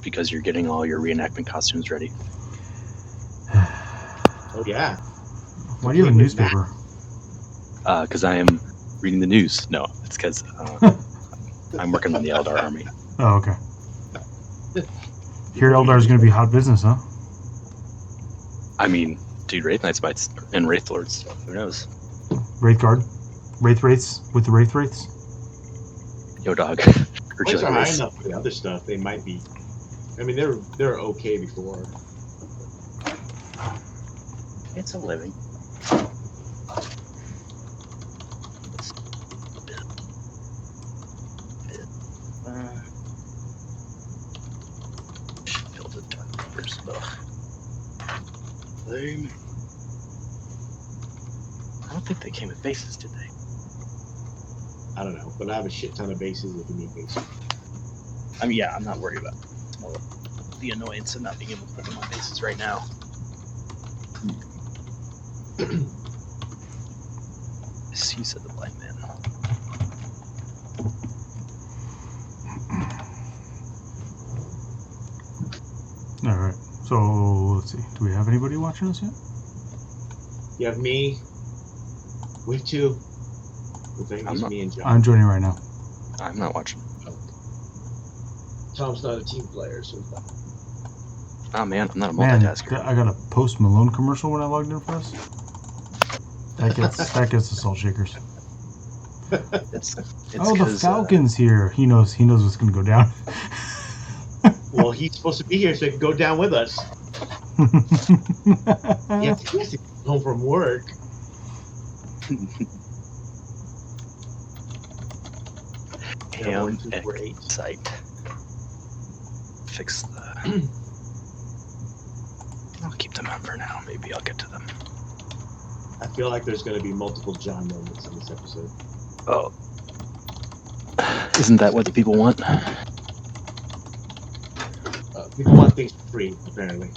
because you're getting all your reenactment costumes ready. Oh, yeah. Why do you have a newspaper? Because I am reading the news. No, it's because I'm working on the Eldar army. Oh, okay. Here, Eldar is going to be hot business, huh? I mean, dude, Wraith Knights and Wraith Lords. Who knows? Wraith Guard? Wraiths with the Wraiths? Yo, dog. Points are high enough for the other stuff. They might be. I mean, they're okay before. It's a living. Build a ton of numbers. I don't think they came with bases, did they? I don't know, but I have a shit ton of bases if you need bases. I mean, yeah, I'm not worried about the annoyance of not being able to put them on bases right now. You said the blind man. Alright, so let's see. Do we have anybody watching us yet? You have me. With two. Me and John. I'm joining right now. I'm not watching. Tom's not a team player, so. Oh man, I'm not a multitasker. Man, I got a Post Malone commercial when I logged in for us. That gets the salt shakers. It's the Falcon's here. He knows what's gonna go down. Well, he's supposed to be here so he can go down with us. He has to get home from work. Ham site. Fix the. I'll keep them on for now. Maybe I'll get to them. I feel like there's going to be multiple John moments in this episode. Oh. Isn't that what the people want? People want things for free, apparently.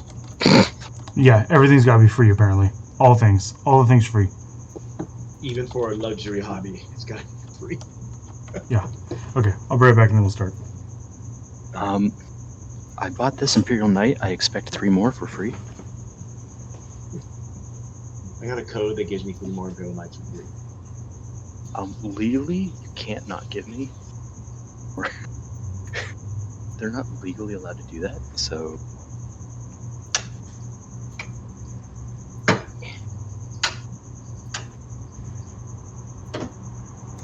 Yeah, everything's got to be free, apparently. All the things free. Even for a luxury hobby, it's got to be free. Yeah. Okay, I'll be right back and then we'll start. I bought this Imperial Knight. I expect 3 more for free. I got a code that gives me 3 more Imperial Knights for free. Legally, you can't not give me. They're not legally allowed to do that, so.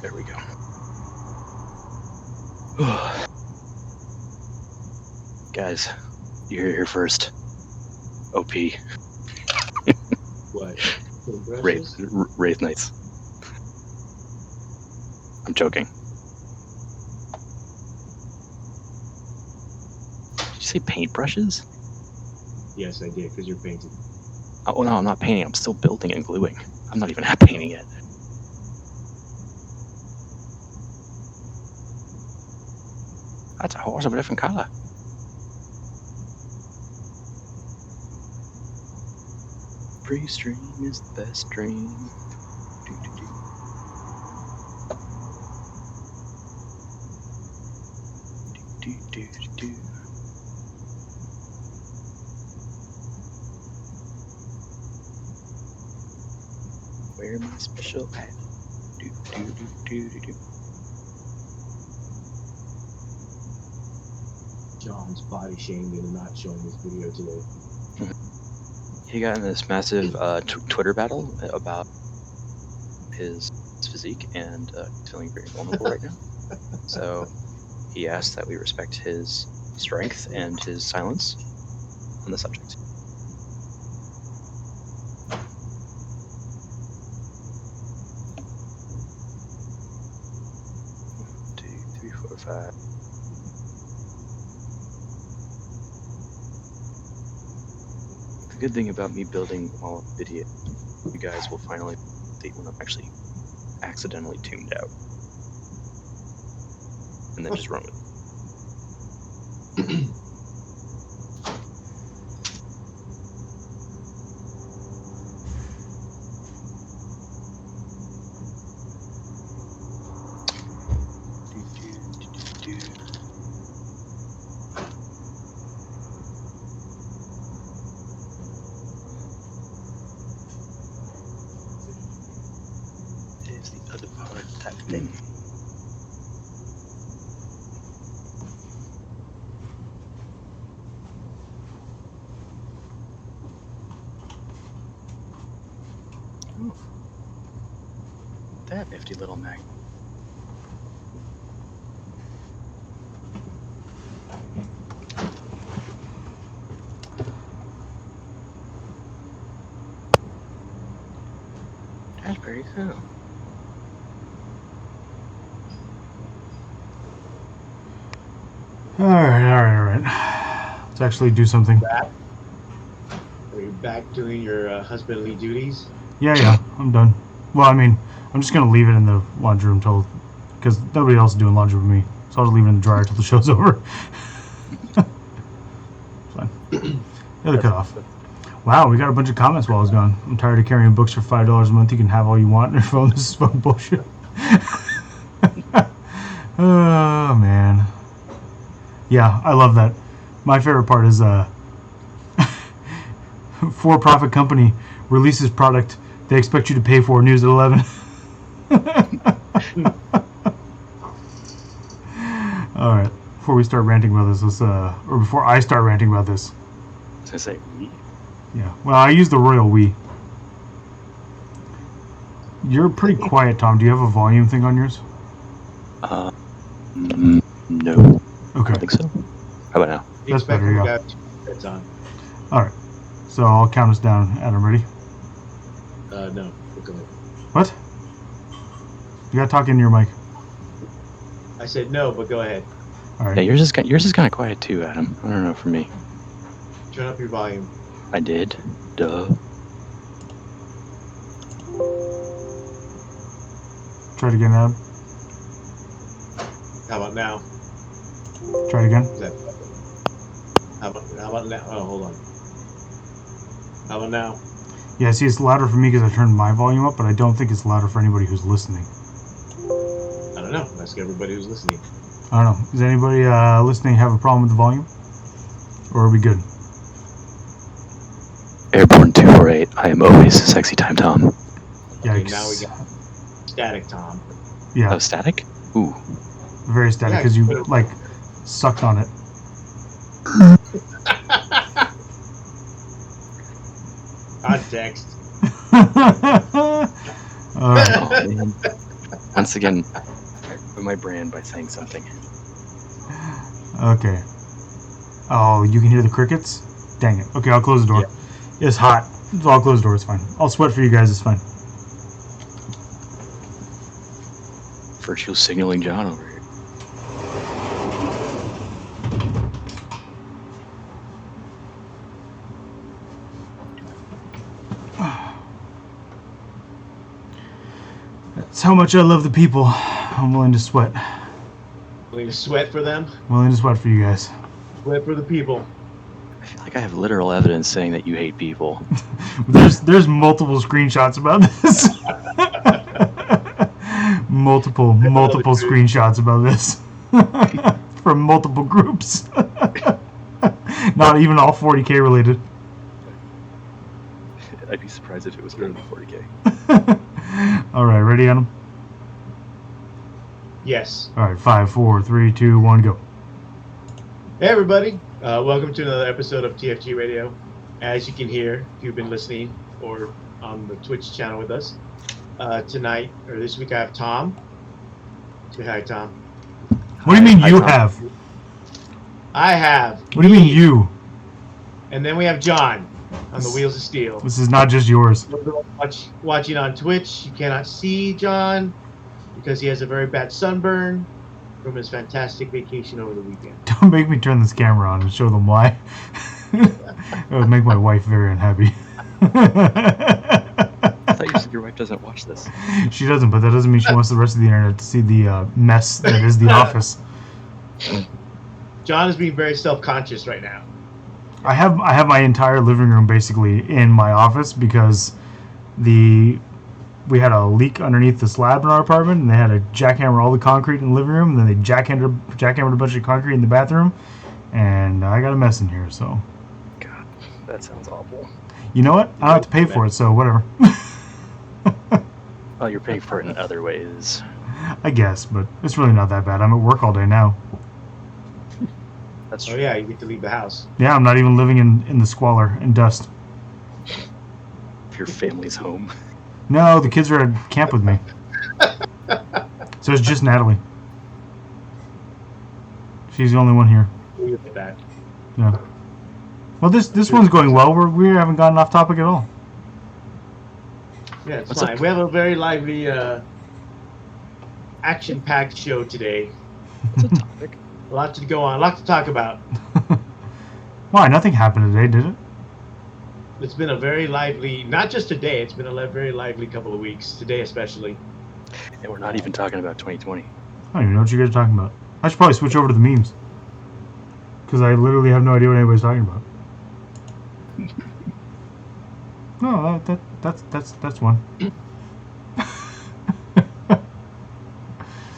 There we go. Guys, you hear it here first. OP. What? Wraith Knights. I'm joking. Did you say paintbrushes? Yes, I did, because you're painting. Oh, no, I'm not painting. I'm still building and gluing. I'm not even at painting yet. That's a horse of a different color. Free stream is the best stream. Do. Where my special hat? Do. John's body shamed into not showing this video today. He got in this massive Twitter battle about his physique and he's feeling very vulnerable right now. So he asked that we respect his strength and his silence on the subject. 1, 2, 3, 4, 5. The good thing about me building all video, you guys will finally see when I'm actually accidentally tuned out. And then just run with it. What's the other part of that thing? Ooh. That nifty little mag. That's pretty cool. All right. Let's actually do something. Are you back doing your husbandly duties? Yeah, I'm done. Well, I mean, I'm just gonna leave it in the laundry room because nobody else is doing laundry with me, so I'll just leave it in the dryer till the show's over. Fine. The other cut off. Wow, we got a bunch of comments while I was gone. I'm tired of carrying books for $5 a month. You can have all you want on your phone. This is fucking bullshit. Oh man. Yeah, I love that. My favorite part is for-profit company releases product they expect you to pay for, news at 11. All right, before we start ranting about this, or before I start ranting about this. I was gonna say we. Yeah, well, I use the royal we. You're pretty quiet, Tom. Do you have a volume thing on yours? No. Okay. I think so. How about now? That's better, yeah. It's on. All right, so I'll count us down. Adam, ready? No. Go ahead. What? You gotta talk into your mic. I said no, but go ahead. All right. Yeah, yours is kind of quiet too, Adam. I don't know for me. Turn up your volume. I did. Duh. Try it again, Adam. How about now? Try it again. Is that, how about now? Oh, hold on. How about now? Yeah, see, it's louder for me because I turned my volume up, but I don't think it's louder for anybody who's listening. I don't know. Ask everybody who's listening. I don't know. Does anybody listening have a problem with the volume? Or are we good? Airborne 248. I am always sexy time Tom. Okay, Yikes. now we got static Tom. Yeah, Oh, static? Ooh. very static Yeah, because you, put it- like, sucked on it. Context. All right. Oh, man. Once again, I put my brand by saying something. Okay. Oh, you can hear the crickets? Dang it. Okay, I'll close the door. Yeah. It's hot, so I'll close the door. It's fine. I'll sweat for you guys. It's fine. Virtual signaling John over here. That's how much I love the people. I'm willing to sweat. Willing to sweat for them? Willing to sweat for you guys. Sweat for the people. I feel like I have literal evidence saying that you hate people. There's multiple screenshots about this. multiple screenshots about this from multiple groups. Not even all 40K related. I'd be surprised if it was greater than 40K. All right, ready, Adam? Yes. All right, 5, 4, 3, 2, 1, go. Hey, everybody. Welcome to another episode of TFG Radio. As you can hear, if you've been listening or on the Twitch channel with us, tonight, or this week, I have Tom. Say hi, Tom. What do you mean Hi, you Tom. have? I have. What do you mean you? And then we have John on the Wheels of Steel. This is not just yours. Watching on Twitch, you cannot see John because he has a very bad sunburn from his fantastic vacation over the weekend. Don't make me turn this camera on and show them why. It would make my wife very unhappy. I thought you said your wife doesn't watch this. She doesn't, but that doesn't mean she wants the rest of the internet to see the mess that is the office. John is being very self-conscious right now. I have my entire living room basically in my office because we had a leak underneath the slab in our apartment, and they had to jackhammer all the concrete in the living room, and then they jackhammered a bunch of concrete in the bathroom, and I got a mess in here. So, God, that sounds awful. you know what? I don't have to pay for it, so whatever. Well, you're paying for it in other ways. I guess, but it's really not that bad. I'm at work all day now. That's true. Oh yeah, you get to leave the house. Yeah, I'm not even living in the squalor and dust. If your family's home. No, the kids are at camp with me. So it's just Natalie. She's the only one here. We'll get that. Yeah. Well, this one's going well. We haven't gotten off topic at all. Yeah, it's What's fine. up? We have a very lively, action-packed show today. What's a topic? A lot to go on, a lot to talk about. Why? Nothing happened today, did it? It's been a very lively, not just today, it's been a very lively couple of weeks, today especially. And we're not even talking about 2020. I don't even know what you guys are talking about. I should probably switch over to the memes. Because I literally have no idea what anybody's talking about. No, that's one.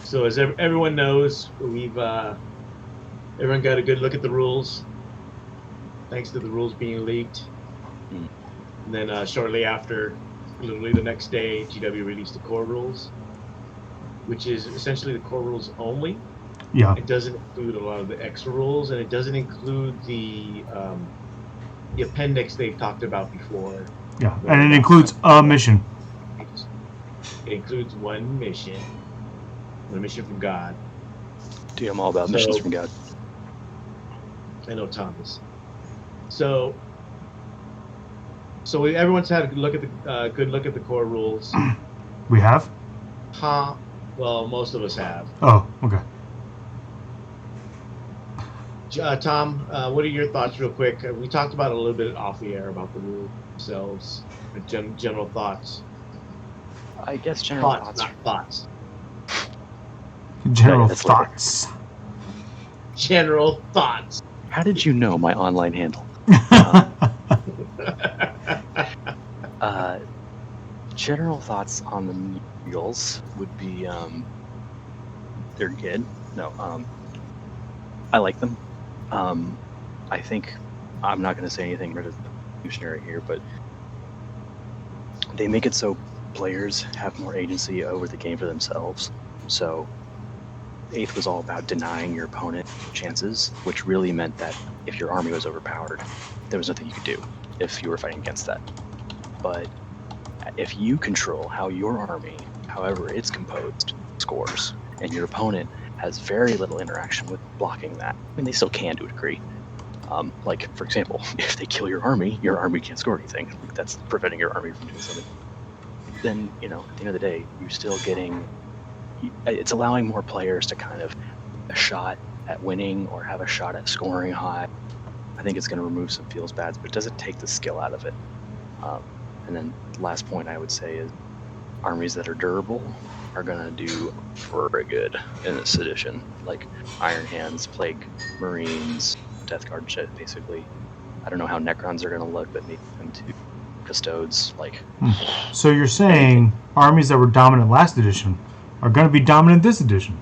So as everyone knows, we've everyone got a good look at the rules, thanks to the rules being leaked. And then shortly after, literally the next day, GW released the core rules, which is essentially the core rules only. Yeah. It doesn't include a lot of the extra rules, and it doesn't include the appendix they've talked about before. Yeah, and it includes a mission. It includes one mission from God. Dude, I'm all about So- missions from God. I know Thomas. So everyone's had a good look at the core rules. We have? Huh? Well, most of us have. Oh, okay. Tom, what are your thoughts, real quick? We talked about it a little bit off the air about the rules themselves. General thoughts. I guess general Thoughts, not thoughts. General that's later. thoughts. General thoughts. How did you know my online handle? General thoughts on the new rules would be, they're good. No, I like them. I think I'm not going to say anything revolutionary here, but they make it so players have more agency over the game for themselves. So 8th was all about denying your opponent chances, which really meant that if your army was overpowered, there was nothing you could do if you were fighting against that. But if you control how your army, however it's composed, scores, and your opponent has very little interaction with blocking that, I mean, they still can to a degree. Like, for example, if they kill your army can't score anything. That's preventing your army from doing something. Then, at the end of the day, you're still getting... It's allowing more players to kind of a shot at winning or have a shot at scoring high. I think it's going to remove some feels bads, but it doesn't take the skill out of it. And then last point I would say is armies that are durable are going to do very good in this edition. Like Iron Hands, Plague Marines, Death Guard shit, basically. I don't know how Necrons are going to look, but maybe them too. Custodes, like... So you're saying armies that were dominant last edition are going to be dominant this edition?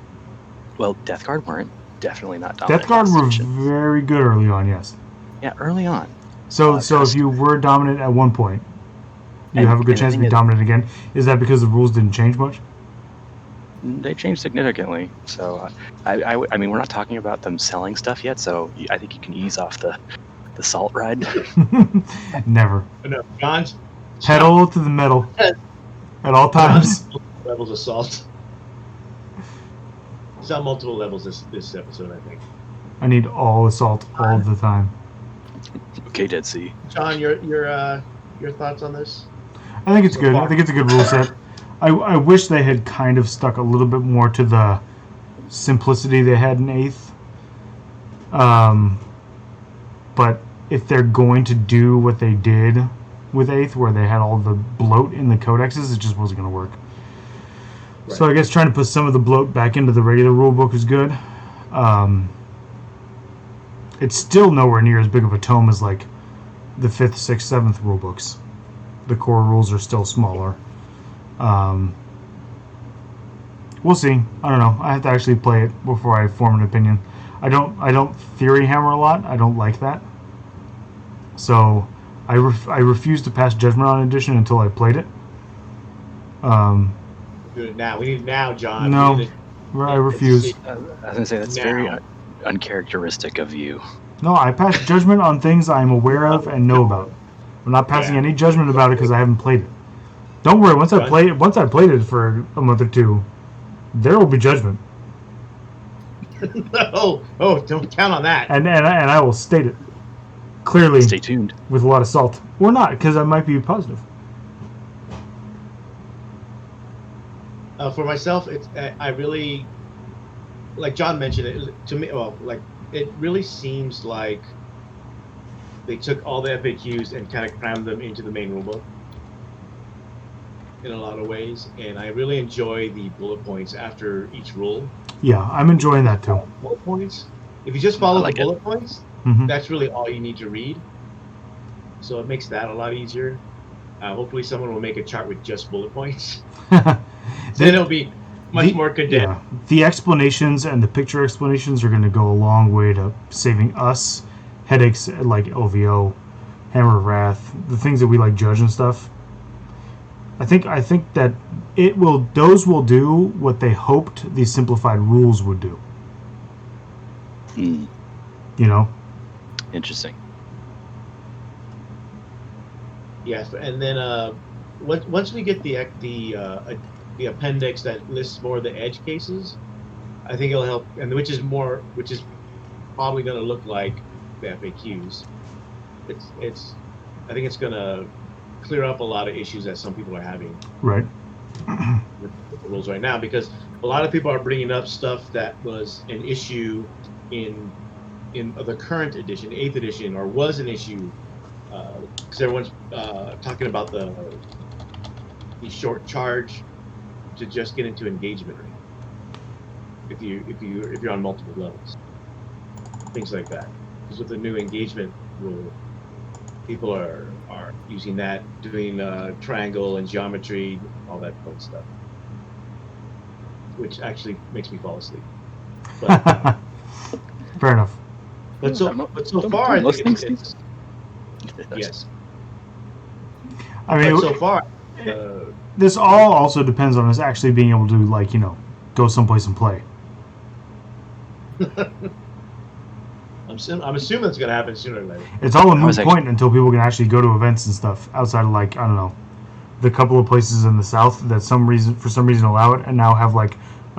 Well, Death Guard weren't. Definitely not dominant. Death Guard last were edition. very good early on, yes. Yeah, early on. So if you were dominant at one point, you have a good chance to be dominant again. Is that because the rules didn't change much? They changed significantly. So, I mean, we're not talking about them selling stuff yet, so I think you can ease off the salt ride. Never. No, John's Pedal to the metal at all times. levels of salt. It's on multiple levels this episode, I think. I need all the salt all the time. Okay, Dead Sea. John, your thoughts on this? I think it's good. I think it's a good rule set. I wish they had kind of stuck a little bit more to the simplicity they had in 8th. But if they're going to do what they did with 8th, where they had all the bloat in the codexes, it just wasn't going to work. Right. So I guess trying to put some of the bloat back into the regular rulebook is good. It's still nowhere near as big of a tome as like the 5th, 6th, 7th rulebooks. The core rules are still smaller. We'll see. I don't know. I have to actually play it before I form an opinion. I don't theory hammer a lot. I don't like that. So I refuse to pass judgment on edition until I played it. do it now. We need it now, John. No, We need I refuse. I was gonna say that's Now. very uncharacteristic of you. No, I pass judgment on things I'm aware of and know about. I'm not passing any judgment about it because I haven't played it. Don't worry. Once I played it for a month or two, there will be judgment. oh, don't count on that. And I will state it clearly. Stay tuned. With a lot of salt, or not, because I might be positive. For myself, I really, like John mentioned it to me. Well, like it really seems like they took all the FAQs and kind of crammed them into the main rulebook in a lot of ways, and I really enjoy the bullet points after each rule. Yeah, I'm enjoying that too. Bullet points. If you just follow the bullet points, Mm-hmm. that's really all you need to read. So it makes that a lot easier. Hopefully, someone will make a chart with just bullet points. Then it'll be much more condensed. Yeah, the explanations and the picture explanations are going to go a long way to saving us headaches like LVO, Hammer of Wrath, the things that we like judge and stuff. I think that those will do what they hoped these simplified rules would do. Hmm. You know? Interesting. Yes, and then once we get the appendix that lists more of the edge cases, I think it'll help, and which is probably going to look like the FAQs. I think it's going to clear up a lot of issues that some people are having. Right. With the rules right now, because a lot of people are bringing up stuff that was an issue in the current edition, 8th edition, or was an issue, because everyone's talking about the short charge to just get into engagement rate. If you're on multiple levels, things like that. Because with the new engagement rule, people are using that, doing triangle and geometry, all that fun stuff, which actually makes me fall asleep. But, fair enough. But so far, I think it's yes. I mean, but so far, this all also depends on us actually being able to, go someplace and play. I'm assuming it's going to happen sooner or later. It's all a moot point until people can actually go to events and stuff outside of, I don't know, the couple of places in the South that for some reason allow it and now have a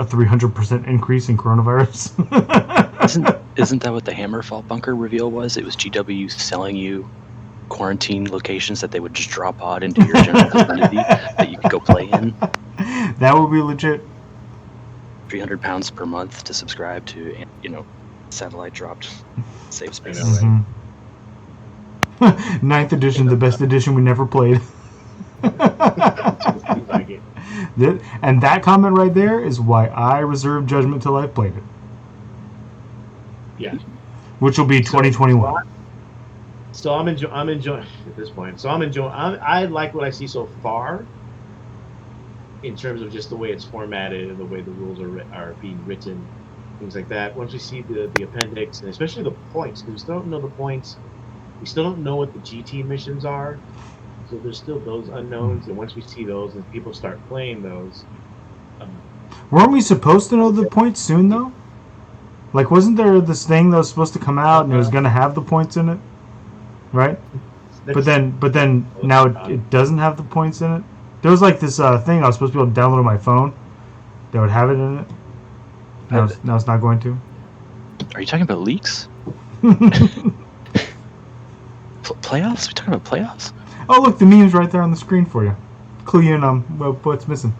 300% increase in coronavirus. Isn't that what the Hammerfall bunker reveal was? It was GW selling you quarantine locations that they would just drop odd into your general vicinity that you could go play in. That would be legit. £300 per month to subscribe to, satellite dropped save space. Mm-hmm. 9th edition, the best edition we never played. And that comment right there is why I reserve judgment till I've played it. Yeah. Which will be 2021. So I'm enjoying at this point. So I like what I see so far in terms of just the way it's formatted and the way the rules are being written, things like that. Once we see the appendix, and especially the points, because we still don't know the points. We still don't know what the GT missions are. So there's still those unknowns, and once we see those and people start playing those. Weren't we supposed to know the points soon, though? Wasn't there this thing that was supposed to come out and it was going to have the points in it? Right? But then now it doesn't have the points in it? There was this thing I was supposed to be able to download on my phone that would have it in it. Now it's not going to. Are you talking about leaks? Playoffs? We talking about playoffs? Oh, look, the meme's right there on the screen for you. Clue you in on what's missing.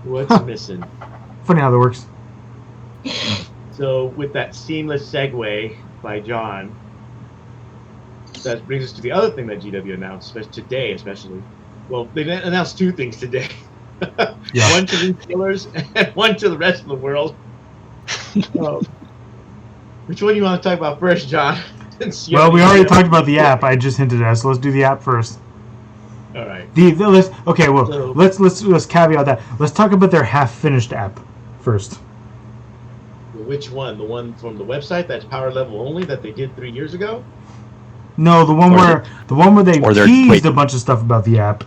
What's missing? Funny how that works. So with that seamless segue by John, that brings us to the other thing that GW announced today, especially. Well, they announced two things today. Yeah. One to retailers and one to the rest of the world. Which one do you want to talk about first, John? Well, we already talked about the app. I just hinted at it, so let's do the app first. All right. Let's caveat that. Let's talk about their half-finished app first. Which one? The one from the website that's power level only that they did 3 years ago? No, the one where they teased a bunch of stuff about the app,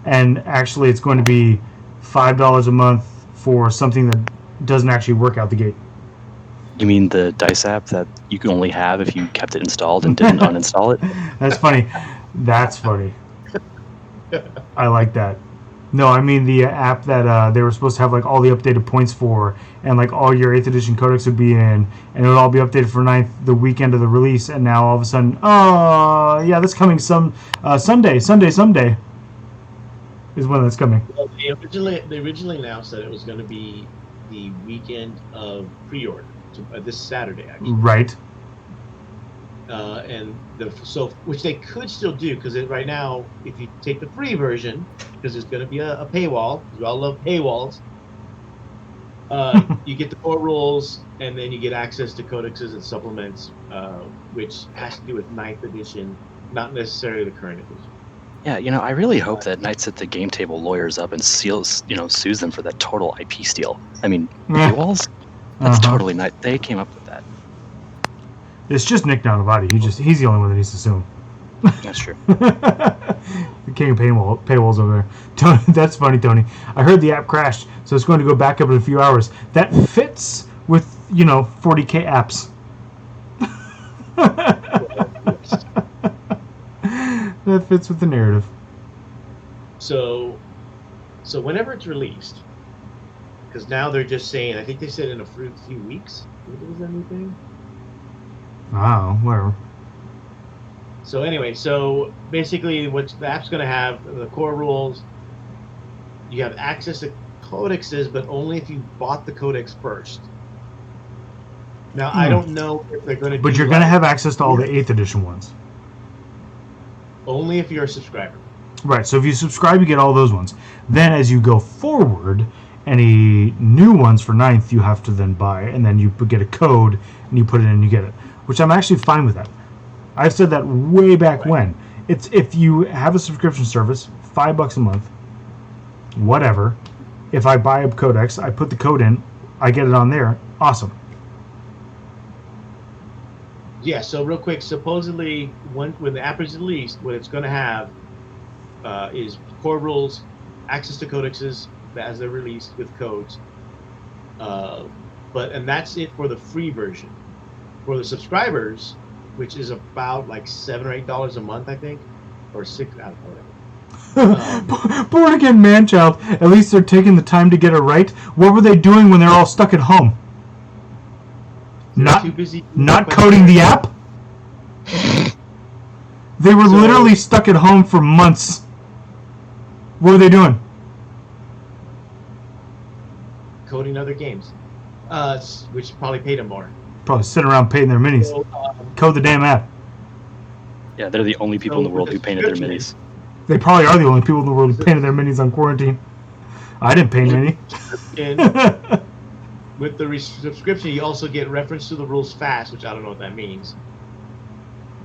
and actually it's going to be $5 a month for something that doesn't actually work out the gate. You mean the Dice app that you can only have if you kept it installed and didn't uninstall it? That's funny. That's funny. I like that. No, I mean the app that they were supposed to have like all the updated points for, and like all your 8th edition codex would be in, and it would all be updated for 9th the weekend of the release, and now all of a sudden, oh yeah, that's coming Sunday is when that's coming. Well, they originally announced that it was going to be the weekend of pre-order, this Saturday actually. Right. And which they could still do, because right now, if you take the free version, because there's going to be a paywall, because we all love paywalls, you get the core rules, and then you get access to codexes and supplements, which has to do with 9th edition, not necessarily the current edition. Yeah, I really hope that Knights at the Game Table lawyers up and sues them for that total IP steal. I mean, paywalls? That's totally nice. They came up with that. It's just Nick Navati. He's the only one that needs to sue him. That's true. The king of paywalls over there. Tony, that's funny, Tony. I heard the app crashed, so it's going to go back up in a few hours. That fits with 40K apps. That fits with the narrative. So whenever it's released, because now they're just saying, I think they said in a few weeks. Was that anything? Wow, whatever. So anyway, basically what the app's going to have, the core rules, you have access to codexes, but only if you bought the codex first. Now, I don't know if they're going to But you're going to have access to all the 8th edition ones. Only if you're a subscriber. Right, so if you subscribe, you get all those ones. Then as you go forward, any new ones for 9th you have to then buy, and then you get a code, and you put it in and you get it. Which I'm actually fine with that. I've said that way back when. It's if you have a subscription service, $5 a month, whatever. If I buy a codex, I put the code in, I get it on there. Awesome. Yeah. So real quick, supposedly when the app is released, what it's going to have is core rules, access to codexes as they're released with codes. And that's it for the free version. For the subscribers, which is about like $7 or $8 a month, I think, or $6. I don't know. Born again man child. At least they're taking the time to get it right. What were they doing when they're all stuck at home? Too busy. Not coding the app. They were literally stuck at home for months. What were they doing? Coding other games, which probably paid them more. Probably sitting around painting their minis. Code the damn app. Yeah, they're the only people in the world who painted their minis. They probably are the only people in the world who painted their minis on quarantine. I didn't paint any. And with the subscription, you also get reference to the rules fast, which I don't know what that means.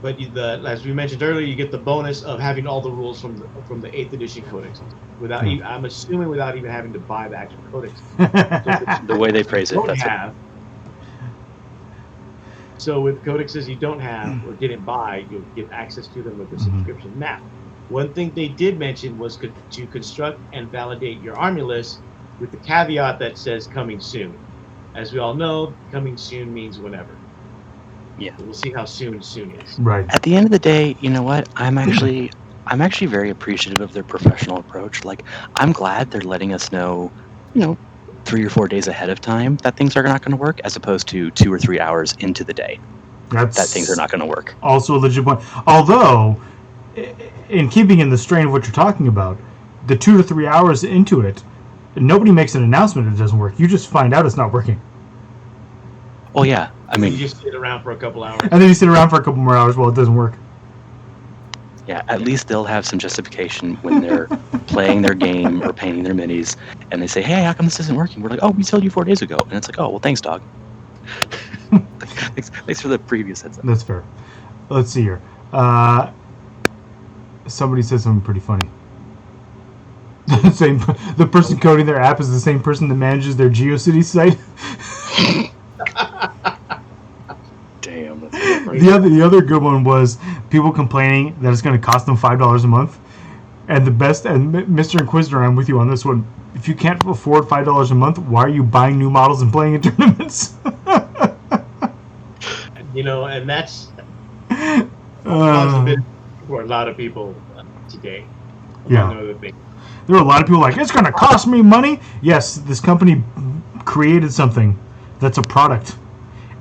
But as we mentioned earlier, you get the bonus of having all the rules from the 8th edition codex. I'm assuming without even having to buy the actual codex. The way they phrase it, that's it. So with codexes you don't have or didn't buy, you'll get access to them with the subscription. Now, one thing they did mention was to construct and validate your army list with the caveat that says coming soon. As we all know, coming soon means whenever. Yeah. So we'll see how soon is. Right. At the end of the day, you know what? I'm actually very appreciative of their professional approach. Like, I'm glad they're letting us know, 3 or 4 days ahead of time that things are not going to work, as opposed to 2 or 3 hours into the day that things are not going to work. Also a legit point. Although, in keeping in the strain of what you're talking about, the 2 to 3 hours into it, nobody makes an announcement it doesn't work. You just find out it's not working. Oh yeah, I mean, you just sit around for a couple hours. And then you sit around for a couple more hours while it doesn't work. Yeah, at least they'll have some justification when they're playing their game or painting their minis, and they say, "Hey, how come this isn't working?" We're like, "Oh, we told you 4 days ago," and it's like, "Oh, well, thanks, dog." Thanks for the previous heads up. That's fair. Let's see here. Somebody said something pretty funny. The person coding their app is the same person that manages their GeoCities site. Damn, that's the other good one was people complaining that it's going to cost them $5 a month, And Mr. Inquisitor, I'm with you on this one. If you can't afford $5 a month, why are you buying new models and playing in tournaments? And that's possibility for a lot of people today. Yeah. There are a lot of people like, it's going to cost me money. Yes, this company created something that's a product.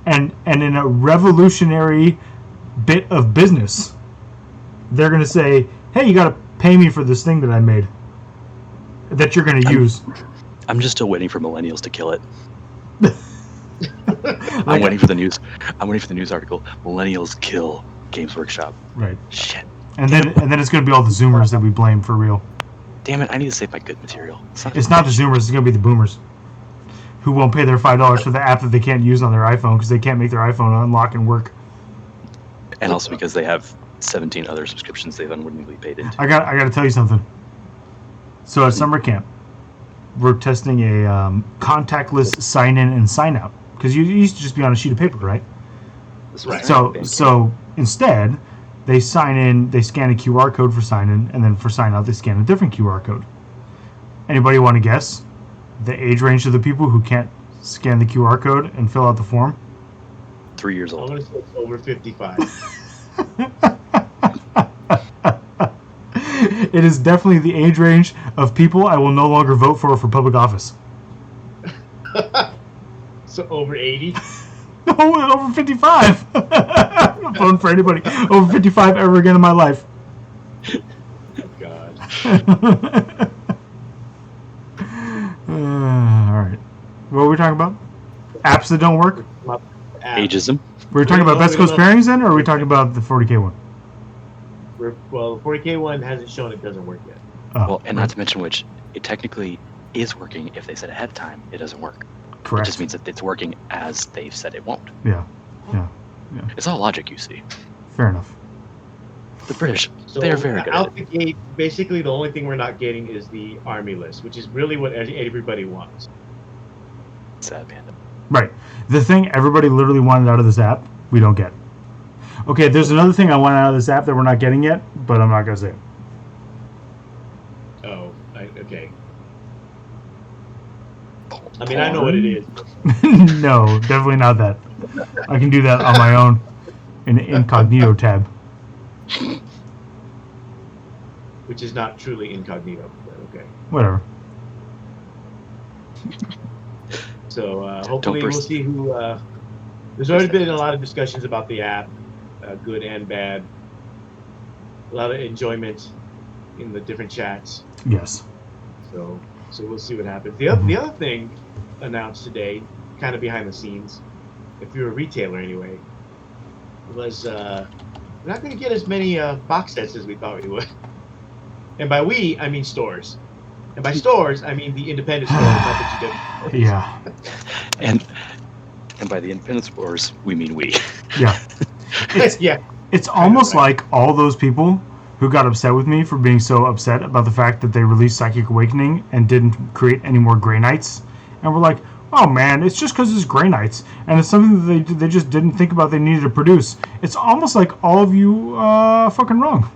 And in a revolutionary bit of business, they're going to say, hey, you got to pay me for this thing that I made that you're going to use. I'm just still waiting for millennials to kill it. I'm waiting for the news. I'm waiting for the news article. Millennials kill Games Workshop. Right. Shit. And then it's going to be all the Zoomers that we blame for real. Damn it! I need to save my good material. It's not the Zoomers. It's going to be the Boomers, who won't pay their $5 for the app that they can't use on their iPhone because they can't make their iPhone unlock and work. And also because they have 17 other subscriptions they've unwittingly paid into. I got to tell you something. So at summer camp, we're testing a contactless sign-in and sign-out. Because you used to just be on a sheet of paper, right? Right. So instead, they sign in, they scan a QR code for sign-in, and then for sign-out, they scan a different QR code. Anybody want to guess the age range of the people who can't scan the QR code and fill out the form? 3 years old. I'm going to say it's over 55. It is definitely the age range of people I will no longer vote for public office. So over 80? No, over 55. I'm not voting for anybody over 55 ever again in my life. Oh, God. All right. What were we talking about? Apps that don't work? Ageism. Were we talking about Best Coast Pairings then, or are we talking about the 40K one? Well, the 40K one hasn't shown it doesn't work yet. Oh, Well, and not to mention which, it technically is working if they said ahead of time it doesn't work. correct. It just means that it's working as they've said it won't. Yeah. It's all logic, you see. Fair enough. The British, So they're very good at out it. the gate, basically the only thing we're not getting is the army list, which is really what everybody wants. Sad panda. Right. The thing everybody literally wanted out of this app, we don't get. Okay, there's another thing I want out of this app that we're not getting yet, but I'm not going to say it. Oh, okay. I mean, I know what it is. No, definitely not that. I can do that on my own in the incognito tab. Which is not truly incognito, but okay. Whatever. So hopefully we'll see who... there's already been a lot of discussions about the app, good and bad. A lot of enjoyment in the different chats. Yes. So we'll see what happens. The other thing announced today, kind of behind the scenes, if you're a retailer anyway, was we're not going to get as many box sets as we thought we would. And by we, I mean stores. And by stores, I mean the independent stores, not the GW. Yeah. And by the independent stores, we mean we. Yeah. Yeah. It's almost like all those people who got upset with me for being so upset about the fact that they released Psychic Awakening and didn't create any more Grey Knights. And we're like, oh man, it's just because it's Grey Knights. And it's something that they just didn't think about they needed to produce. It's almost like all of you fucking wrong.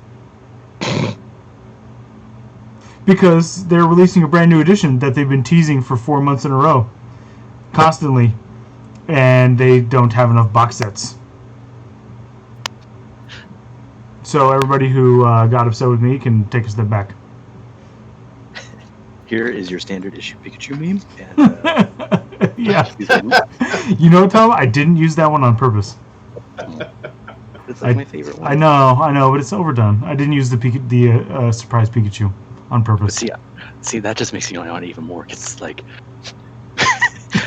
Because they're releasing a brand new edition that they've been teasing for 4 months in a row. Constantly. And they don't have enough box sets. So everybody who got upset with me can take a step back. Here is your standard issue Pikachu meme. And, Yeah. You know, Tom, I didn't use that one on purpose. It's like my favorite one. I know, but it's overdone. I didn't use the surprise Pikachu on purpose. But see, that just makes me want it even more. It's like,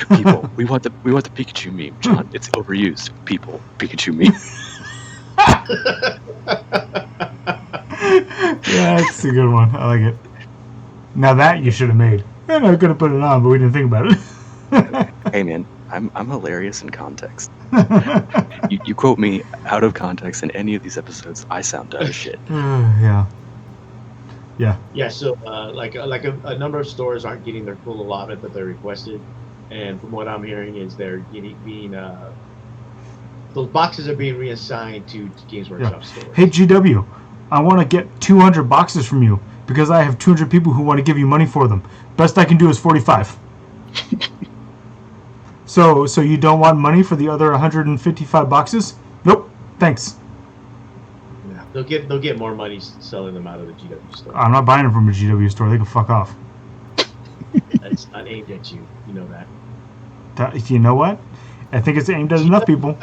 people, we want the Pikachu meme, John. It's overused. People, Pikachu meme. Yeah, it's a good one. I like it. Now that you should have made. And I could have put it on, but we didn't think about it. Hey man, I'm hilarious in context. You quote me out of context in any of these episodes, I sound dumb as shit. Yeah. Yeah, so like a number of stores aren't getting their full allotment that they requested, and from what I'm hearing is they're being those boxes are being reassigned to Games Workshop stores. Hey GW, I want to get 200 boxes from you. because I have 200 people who want to give you money for them. Best I can do is 45. So you don't want money for the other 155 boxes? Nope. Thanks. Yeah, they'll get more money selling them out of the GW store. I'm not buying them from a GW store. They can fuck off. That's not aimed at you. You know that. You know what? I think it's aimed at enough people.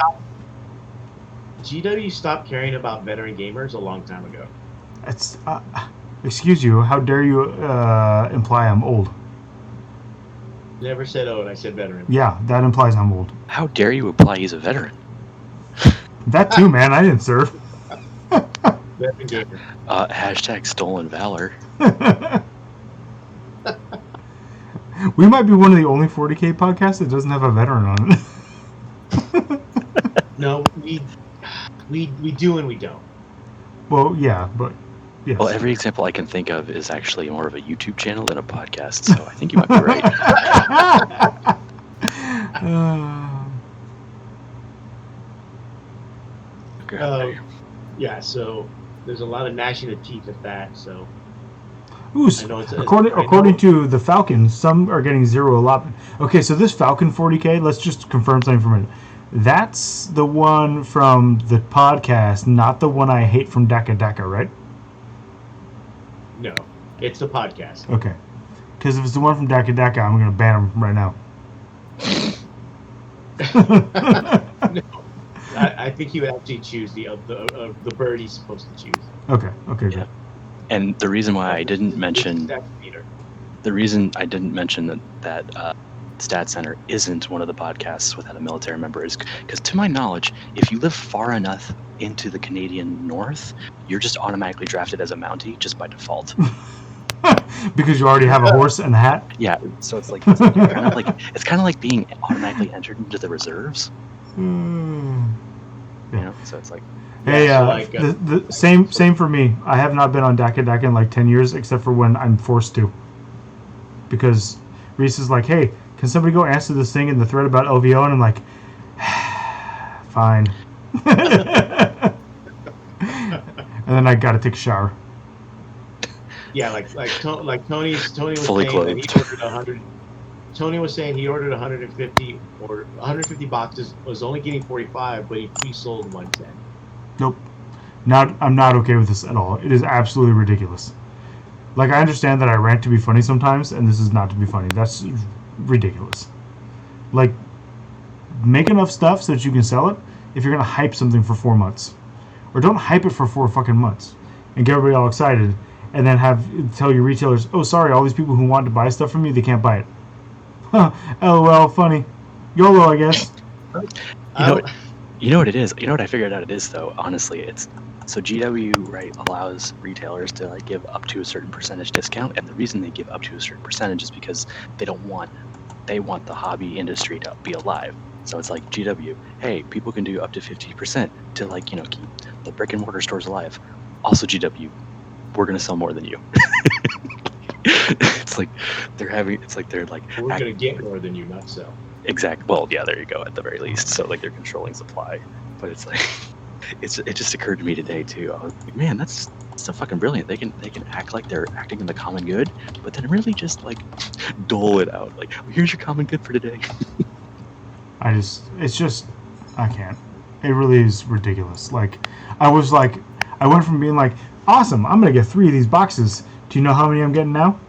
GW stopped caring about veteran gamers a long time ago. It's excuse you. How dare you imply I'm old? Never said old. I said veteran. Yeah, that implies I'm old. How dare you imply he's a veteran? That too, man. I didn't serve. Veteran gamer. Hashtag stolen valor. We might be one of the only 40K podcasts that doesn't have a veteran on it. No, we do and we don't. Well, yeah, but yes. Well, every example I can think of is actually more of a YouTube channel than a podcast, so I think you might be right. Yeah, so there's a lot of gnashing of teeth at that. So, ooh, according to the Falcon, some are getting 0 allotment. Okay, so this Falcon 40K, let's just confirm something for a minute. That's the one from the podcast, not the one I hate from Daka Daka, right? No, it's the podcast. Okay. Because if it's the one from Daka Daka, I'm going to ban him right now. No, I think he would actually choose the bird he's supposed to choose. Okay, Yeah. good. And the reason why I didn't mention that Stat Center isn't one of the podcasts without a military member is because, to my knowledge, if you live far enough into the Canadian North, you're just automatically drafted as a Mountie just by default. Because you already have a horse and a hat? Yeah, so it's kind of like being automatically entered into the reserves. You know, so it's like. Hey, the same for me. I have not been on Daka Daka in like 10 years, except for when I'm forced to. Because Reese is like, hey, can somebody go answer this thing in the thread about LVO? And I'm like, fine. And then I gotta take a shower. Yeah, like Tony was Fully saying clothed. that he ordered 100. Tony was saying he ordered 150 boxes, was only getting 45, but he pre-sold 110. Nope. I'm not okay with this at all. It is absolutely ridiculous. Like, I understand that I rant to be funny sometimes, and this is not to be funny. That's ridiculous. Like, make enough stuff so that you can sell it if you're going to hype something for 4 months. Or don't hype it for 4 fucking months and get everybody all excited and then tell your retailers, oh, sorry, all these people who want to buy stuff from you, they can't buy it. LOL, funny. YOLO, I guess. You know what it is? You know what I figured out it is, though? Honestly, it's... So GW, right, allows retailers to like give up to a certain percentage discount, and the reason they give up to a certain percentage is because they want the hobby industry to be alive. So it's like GW, hey, people can do up to 50% to like, you know, keep the brick and mortar stores alive. Also GW, we're gonna sell more than you. It's like they're like We're gonna get more than you, not sell. Exactly. Well, yeah, there you go. At the very least, so like they're controlling supply, but it's like. It just occurred to me today too. I was like, man, that's so fucking brilliant. They can act like they're acting in the common good, but then really just like dole it out. Like, here's your common good for today. I can't. It really is ridiculous. Like, I went from being like, awesome, I'm gonna get 3 of these boxes. Do you know how many I'm getting now?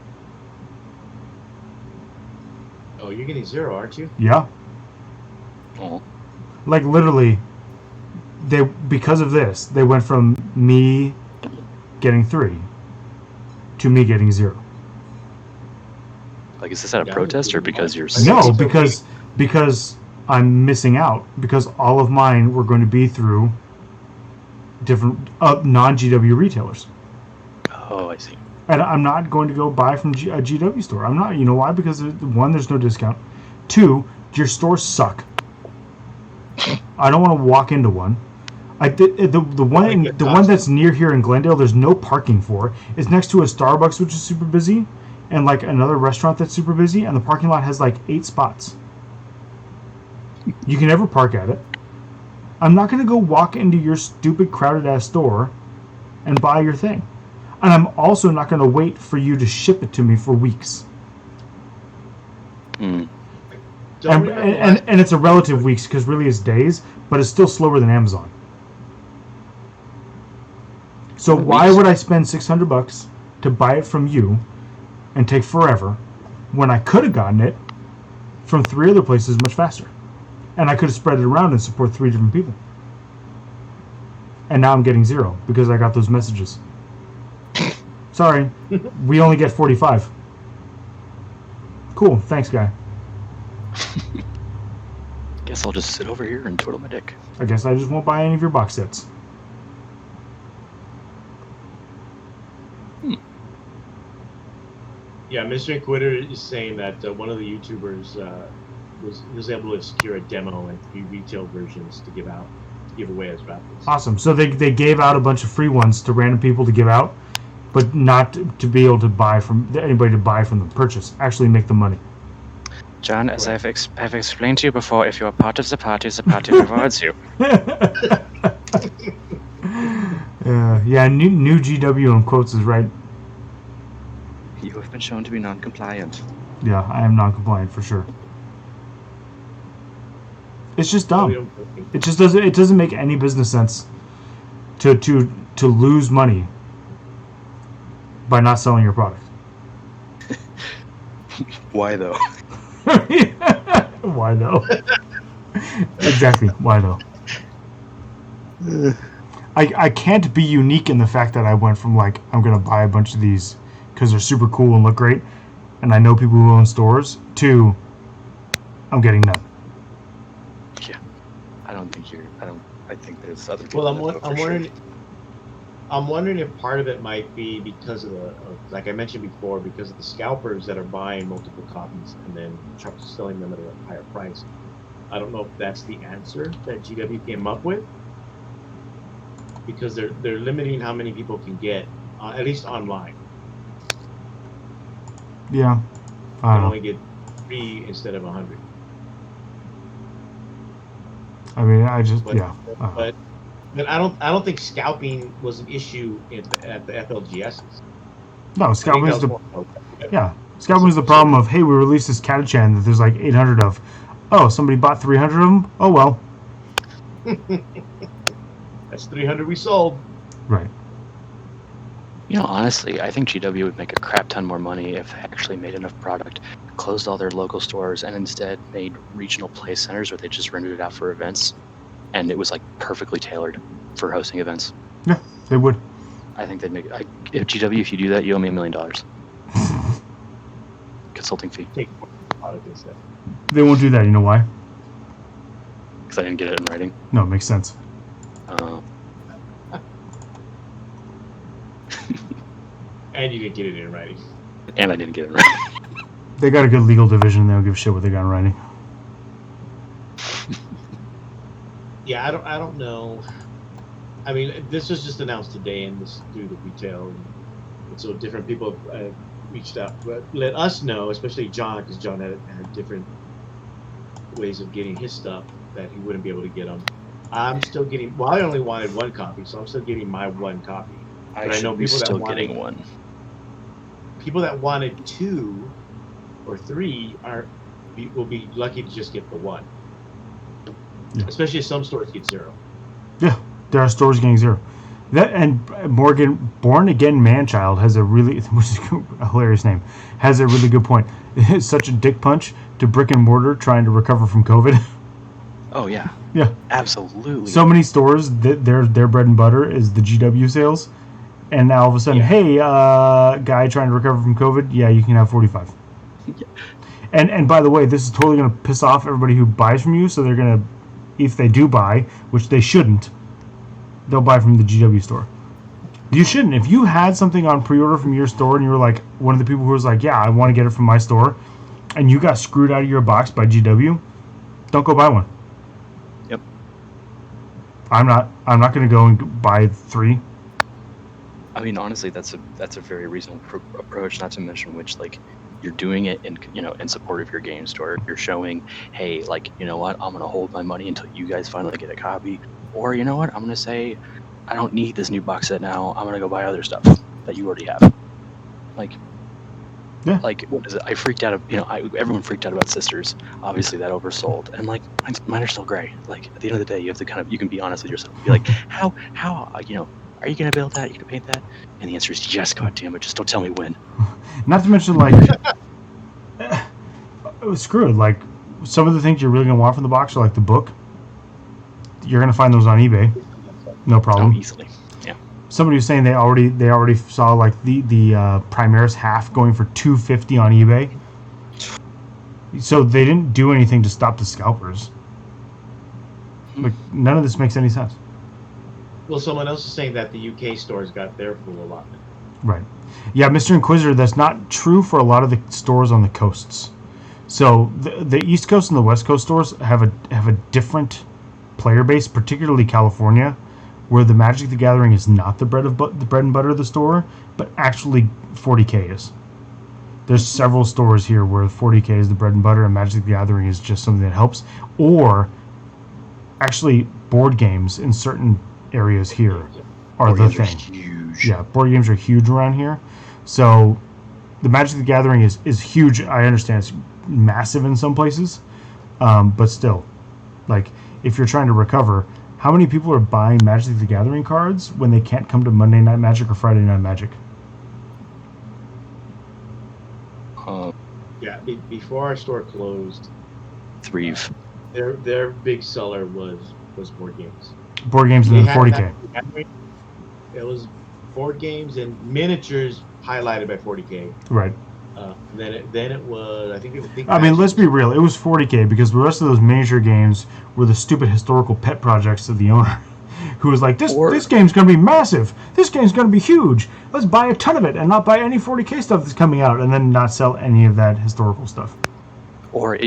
Oh, you're getting 0, aren't you? Yeah. Oh. Like, literally. Because of this, they went from me getting 3 to me getting 0. Like, is this at a protest or because you're... No, because I'm missing out. Because all of mine were going to be through different non-GW retailers. Oh, I see. And I'm not going to go buy from a GW store. I'm not. You know why? Because 1, there's no discount. 2, your stores suck. I don't want to walk into one. The one that's near here in Glendale, there's no parking for. It's next to a Starbucks, which is super busy, and like another restaurant that's super busy, and the parking lot has like 8 spots. You can never park at it. I'm not going to go walk into your stupid crowded ass store and buy your thing. And I'm also not going to wait for you to ship it to me for weeks. Mm. And it's a relative weeks because really it's days, but it's still slower than Amazon. So why would I spend $600 to buy it from you and take forever when I could have gotten it from 3 other places much faster? And I could have spread it around and support 3 different people. And now I'm getting 0 because I got those messages. Sorry, we only get 45. Cool, thanks, guy. Guess I'll just sit over here and twiddle my dick. I guess I just won't buy any of your box sets. Yeah, Mr. Inquitter is saying that one of the YouTubers was able to secure a demo and 3 retail versions to give away as raffles. Awesome. So they gave out a bunch of free ones to random people to give out, but not to be able to buy from anybody to buy from the purchase. Actually make the money. John, as I've explained to you before, if you are part of the party rewards you. Yeah, new GW in quotes is right. You have been shown to be non-compliant. Yeah, I am non-compliant for sure. It's just dumb. It just doesn't make any business sense to lose money by not selling your product. Why though? Why though? Exactly. Why though? I can't be unique in the fact that I went from like I'm gonna buy a bunch of these because they're super cool and look great, and I know people who own stores, to I'm getting none. Yeah, I think there's other people. Well, I'm wondering if part of it might be because of like I mentioned before, because of the scalpers that are buying multiple copies and then selling them at a higher price. I don't know if that's the answer that GW came up with, because they're limiting how many people can get, at least online. Yeah. You can only get 3 instead of 100. I mean, But I don't think scalping was an issue at the FLGSs. No, scalping is scalping is the problem of, hey, we released this Catachan that there's like 800 of. Oh, somebody bought 300 of them? Oh well. That's 300 we sold. Right. You know, honestly, I think GW would make a crap ton more money if they actually made enough product, closed all their local stores, and instead made regional play centers where they just rented it out for events, and it was like perfectly tailored for hosting events. Yeah, they would. I think they'd make. If GW, if you do that, you owe me $1 million. Consulting fee. Take product instead. They won't do that. You know why? Because I didn't get it in writing. No, it makes sense. And you didn't get it in writing. And I didn't get it in writing. They got a good legal division. They don't give a shit what they got in writing. Yeah, I don't know. I mean, this was just announced today, and this through the retail, and so different people reached out, but let us know, especially John, because John had different ways of getting his stuff that he wouldn't be able to get them. I'm still getting. Well, I only wanted 1 copy, so I'm still getting my 1 copy. I know people still getting 1. People that wanted 2 or 3 will be lucky to just get the 1. Yeah. Especially if some stores get 0. Yeah, there are stores getting 0. That and Born Again Manchild has a really, which is a hilarious name, has a really good point. It's such a dick punch to brick and mortar trying to recover from COVID. Oh yeah. Yeah. Absolutely. So many stores, their bread and butter is the GW sales, and now all of a sudden, hey, guy trying to recover from COVID, yeah, you can have 45. Yeah. And by the way, this is totally going to piss off everybody who buys from you, so they're going to, if they do buy, which they shouldn't, they'll buy from the GW store. You shouldn't. If you had something on pre-order from your store and you were like one of the people who was like, yeah, I want to get it from my store, and you got screwed out of your box by GW, don't go buy one. Yep. I'm not going to go and buy 3. I mean, honestly, that's a very reasonable approach. Not to mention which, like, you're doing it in support of your game store. You're showing, hey, like, you know what? I'm gonna hold my money until you guys finally get a copy, or you know what? I'm gonna say, I don't need this new box set now. I'm gonna go buy other stuff. that you already have. Like, Yeah. like what is it? I freaked out. Everyone freaked out about Sisters. Obviously, that oversold, and like mine are still gray. Like at the end of the day, you have to you can be honest with yourself. Be like, how are you gonna build that? Are you gonna paint that? And the answer is yes. God damn it! Just don't tell me when. Not to mention, like, screw it. Like, some of the things you're really gonna want from the box are like the book. You're gonna find those on eBay, no problem. Oh, easily. Yeah. Somebody was saying they already saw like the Primaris half going for $250 on eBay. So they didn't do anything to stop the scalpers. Like, none of this makes any sense. Well, someone else is saying that the UK stores got their full allotment. Right. Yeah, Mr. Inquisitor, that's not true for a lot of the stores on the coasts. So the East Coast and the West Coast stores have a different player base, particularly California, where the Magic the Gathering is not the bread and butter of the store, but actually 40K is. There's several stores here where 40K is the bread and butter and Magic the Gathering is just something that helps. Or actually board games in certain areas here are the thing. Huge. Yeah, board games are huge around here. So the Magic the Gathering is huge. I understand it's massive in some places, but still, like, if you're trying to recover, how many people are buying Magic the Gathering cards when they can't come to Monday Night Magic or Friday Night Magic? Yeah, before our store closed, Threeve. Their big seller was board games. Board games and then 40K. It was board games and miniatures highlighted by 40K. Right. Then it was, I think it was. I mean, let's be real. It was 40K because the rest of those miniature games were the stupid historical pet projects of the owner, who was like, this game's going to be massive. This game's going to be huge. Let's buy a ton of it and not buy any 40K stuff that's coming out, and then not sell any of that historical stuff. Or,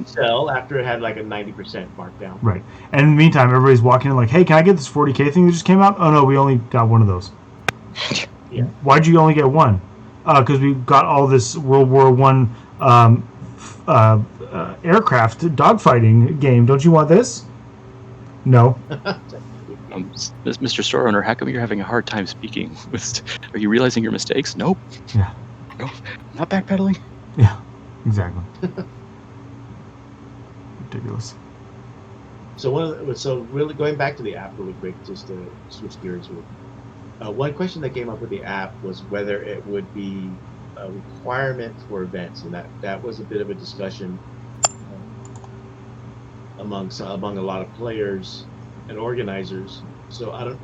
sell after it had like a 90% markdown. Right. And in the meantime, everybody's walking in like, hey, can I get this 40K thing that just came out? Oh, no, we only got one of those. Yeah. Why'd you only get one? Because we got all this World War I aircraft dogfighting game. Don't you want this? No. Mr. Store Owner, how come you're having a hard time speaking? Are you realizing your mistakes? Nope. Yeah. No, not backpedaling. Yeah, exactly. Ridiculous. So really going back to the app really quick, just to switch gears here. One question that came up with the app was whether it would be a requirement for events, and that was a bit of a discussion among a lot of players and organizers. So I'll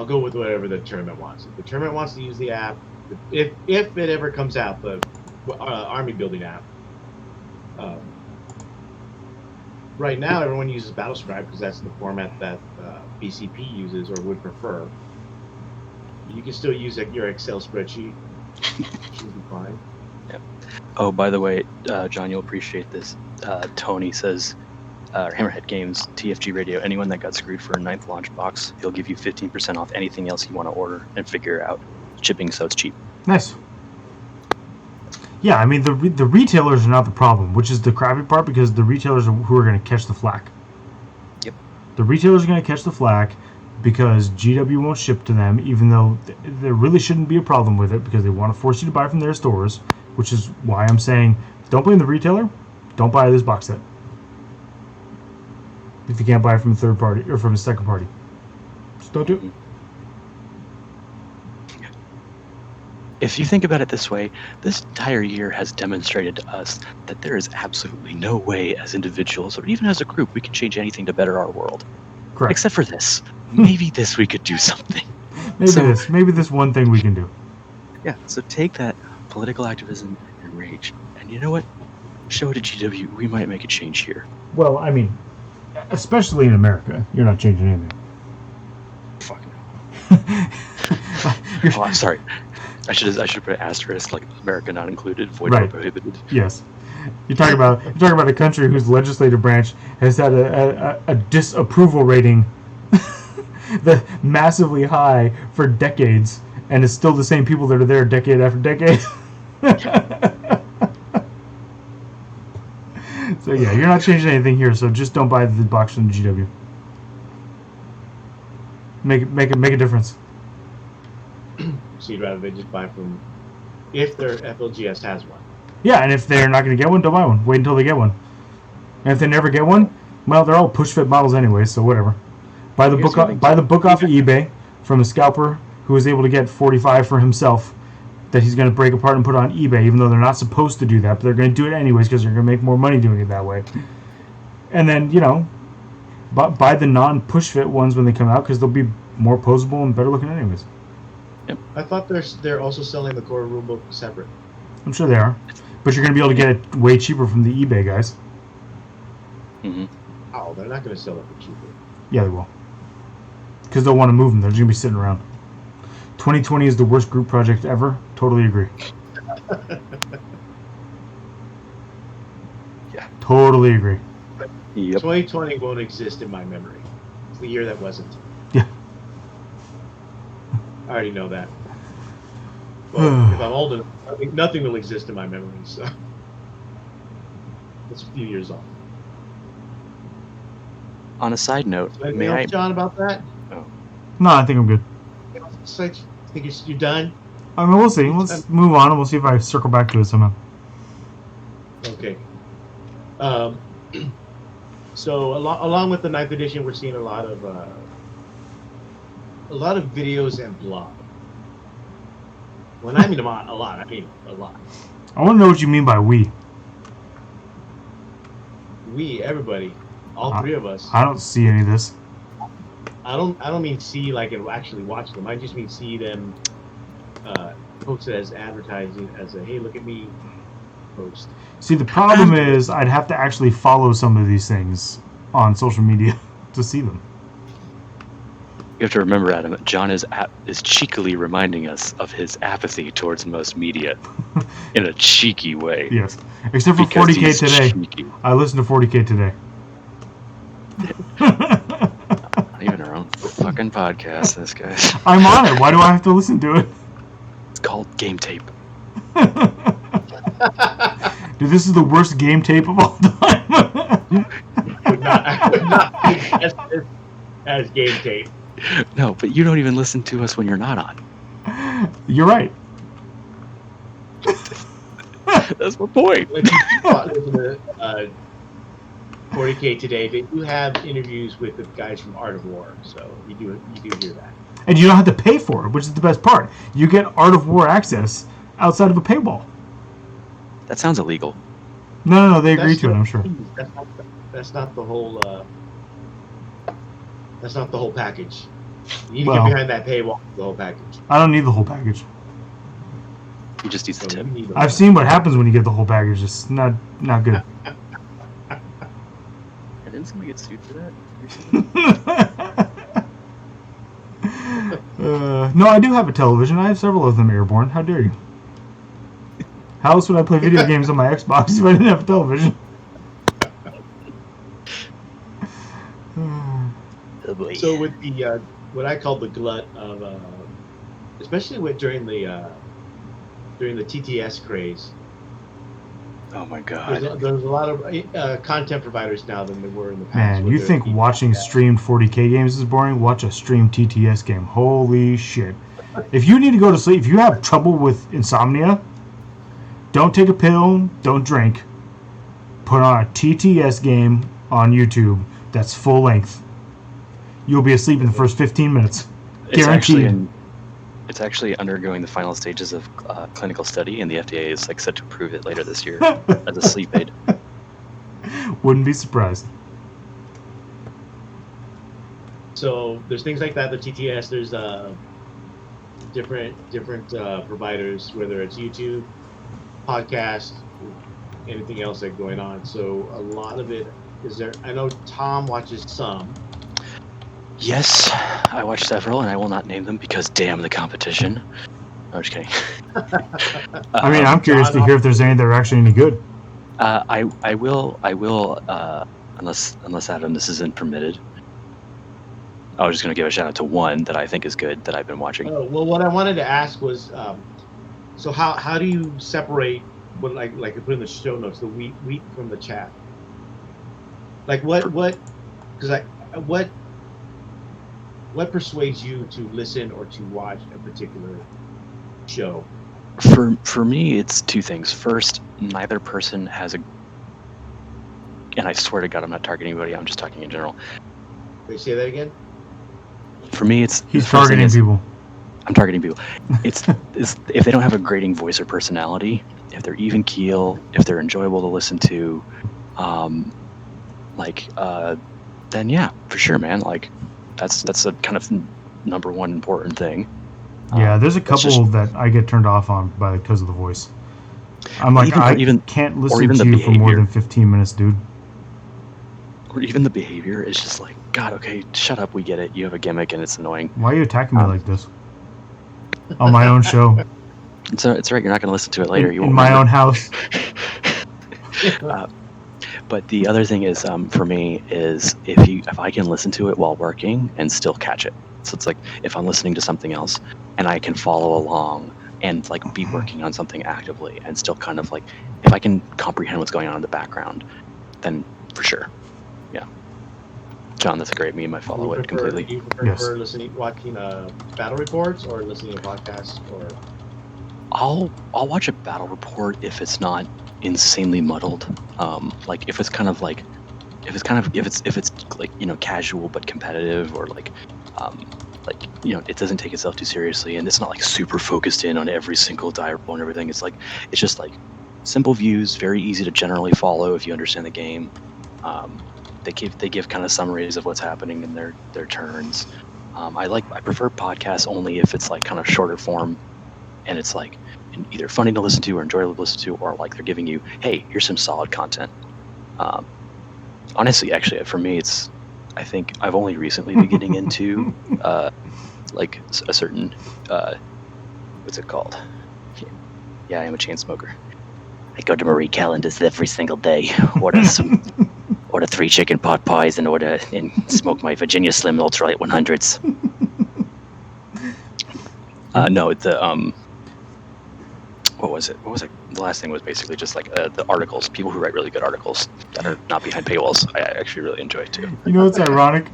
go with whatever the tournament wants. If the tournament wants to use the app, if it ever comes out, the army building app. Right now, everyone uses Battlescribe because that's the format that BCP uses or would prefer. You can still use your Excel spreadsheet. Should be fine. Yep. Oh, by the way, John, you'll appreciate this. Tony says, Hammerhead Games, TFG Radio, anyone that got screwed for a 9th launch box, he'll give you 15% off anything else you want to order and figure out shipping so it's cheap. Nice. Yeah, I mean, the retailers are not the problem, which is the crappy part, because the retailers are who are going to catch the flack. Yep. The retailers are going to catch the flack because GW won't ship to them, even though there really shouldn't be a problem with it, because they want to force you to buy from their stores, which is why I'm saying, don't blame the retailer, don't buy this box set. If you can't buy it from a third party, or from a second party. Just don't do it. If you think about it this way, this entire year has demonstrated to us that there is absolutely no way as individuals, or even as a group, we can change anything to better our world. Correct. Except for this. Maybe this we could do something. Maybe this one thing we can do. Yeah, so take that political activism and rage, and you know what? Show it to GW. We might make a change here. Well, I mean, especially in America, you're not changing anything. Fuck no. Oh, I'm sorry. I should put an asterisk, like America not included, void or prohibited. Yes. You're talking about a country whose legislative branch has had a disapproval rating that massively high for decades, and it's still the same people that are there decade after decade. So yeah, you're not changing anything here, so just don't buy the box from the GW. Make a difference. So you'd rather they just buy from if their FLGS has one. Yeah, and if they're not going to get one, don't buy one. Wait until they get one. And if they never get one, well, they're all push-fit models anyway, so whatever. Buy the book off of eBay from a scalper who was able to get 45 for himself that he's going to break apart and put on eBay, even though they're not supposed to do that, but they're going to do it anyways because they're going to make more money doing it that way. And then, buy the non-push-fit ones when they come out because they'll be more posable and better looking anyways. Yep. I thought they're also selling the core rulebook separate. I'm sure they are. But you're going to be able to get it way cheaper from the eBay guys. Mm-hmm. Oh, they're not going to sell it for cheaper. Yeah, they will. Because they'll want to move them. They're just going to be sitting around. 2020 is the worst group project ever. Totally agree. Yeah. Totally agree. Yep. 2020 won't exist in my memory. It's the year that wasn't. Yeah. I already know that. Well, if I'm old enough, I think nothing will exist in my memory, so it's a few years off. On a side note, anything else, John, about that? Oh. No, I think I'm good. So, think you're done? I mean, we'll see. Let's move on, and we'll see if I circle back to it somehow. Okay. So along with the 9th edition, we're seeing a lot of videos and blogs. When I mean a lot, I mean a lot. I want to know what you mean by we. We, everybody, all three of us. I don't see any of this. I don't mean see like and actually watch them. I just mean see them posted as advertising, as a hey, look at me post. See, the problem is I'd have to actually follow some of these things on social media to see them. You have to remember, Adam, John is cheekily reminding us of his apathy towards most media in a cheeky way. Yes, except for because 40K today. Cheeky. I listened to 40K today. Not even our own fucking podcast, this guy's. I'm on it. Why do I have to listen to it? It's called Game Tape. Dude, this is the worst game tape of all time. I would not think as game tape. No, but you don't even listen to us when you're not on. You're right. That's my point. If you listen to 40K today, they do have interviews with the guys from Art of War, so you do hear that. And you don't have to pay for it, which is the best part. You get Art of War access outside of a paywall. That sounds illegal. No, they agree to it, I'm sure. That's not the whole. That's not the whole package. You need to get behind that paywall for the whole package. I don't need the whole package. You just use the tip. I've seen what happens when you get the whole package. It's not good. Didn't somebody get sued for that? No, I do have a television. I have several of them airborne. How dare you? How else would I play video games on my Xbox if I didn't have a television? So with the what I call the glut of, especially during the TTS craze. Oh my God! There's a lot of content providers now than there were in the past. Man, you think watching streamed 40K games is boring? Watch a streamed TTS game. Holy shit! If you need to go to sleep, if you have trouble with insomnia, don't take a pill, don't drink. Put on a TTS game on YouTube that's full length. You'll be asleep in the first 15 minutes. Guaranteed. It's actually undergoing the final stages of clinical study, and the FDA is set to approve it later this year as a sleep aid. Wouldn't be surprised. So there's things like that. The TTS. There's different providers, whether it's YouTube, podcast, anything else that's going on. So a lot of it is there. I know Tom watches some. Yes, I watched several, and I will not name them because damn the competition. No, I'm just kidding. I mean, I'm curious to hear if there's any that are actually any good. I will. Unless Adam, this isn't permitted. I was just going to give a shout out to one that I think is good that I've been watching. Oh, well, what I wanted to ask was, so how do you separate what like I put in the show notes the wheat from the chaff? Like what? Because what what persuades you to listen or to watch a particular show? For me, it's two things. First, neither person has a, and I swear to God, I'm not targeting anybody. I'm just talking in general. Wait, say that again. For me, it's He's targeting people. I'm targeting people. It's if they don't have a grating voice or personality, if they're even keel, if they're enjoyable to listen to, then yeah, for sure, man. Like, that's a kind of number one important thing. Yeah, there's a couple that I get turned off on because of the voice. I'm like, I can't listen to you for more than 15 minutes, dude. Or even the behavior is just like, God, okay, shut up, we get it. You have a gimmick and it's annoying. Why are you attacking me like this? On my own show. So it's right, you're not going to listen to it later. In my own house. But the other thing is, for me, is if I can listen to it while working and still catch it. So it's like if I'm listening to something else and I can follow along and like be working on something actively and still kind of like, if I can comprehend what's going on in the background, then for sure. Yeah. John, that's a great meme. I follow it completely. Do you prefer watching battle reports or listening to podcasts? Or I'll watch a battle report if it's not insanely muddled. Like if it's like casual but competitive, or like it doesn't take itself too seriously and it's not like super focused in on every single die roll and everything. It's just like simple views, very easy to generally follow if you understand the game. They give kind of summaries of what's happening in their turns. I prefer podcasts only if it's like kind of shorter form and it's like either funny to listen to or enjoyable to listen to, or like they're giving you, hey, here's some solid content. Honestly, actually, for me, I think I've only recently been getting into like a certain what's it called? Yeah, I am a chain smoker. I go to Marie Callender's every single day. Order 3 chicken pot pies and smoke my Virginia Slim Ultralight 100s. What was it? The last thing was basically just like the articles. People who write really good articles that are not behind paywalls. I actually really enjoy too. You know what's ironic?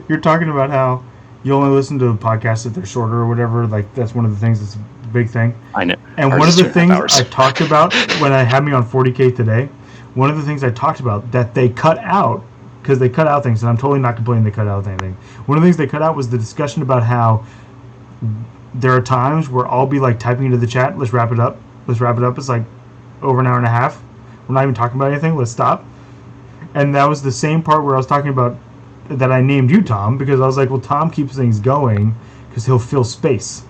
You're talking about how you only listen to podcasts if they're shorter or whatever. Like that's one of the things that's a big thing. I know. And one of the things I talked about when I had me on 40K today, one of the things I talked about that they cut out, because they cut out things, and I'm totally not complaining they cut out anything. One of the things they cut out was the discussion about how there are times where I'll be like typing into the chat, let's wrap it up. It's like over an hour and a half. We're not even talking about anything. Let's stop. And that was the same part where I was talking about that I named you Tom, because I was like, well, Tom keeps things going because he'll fill space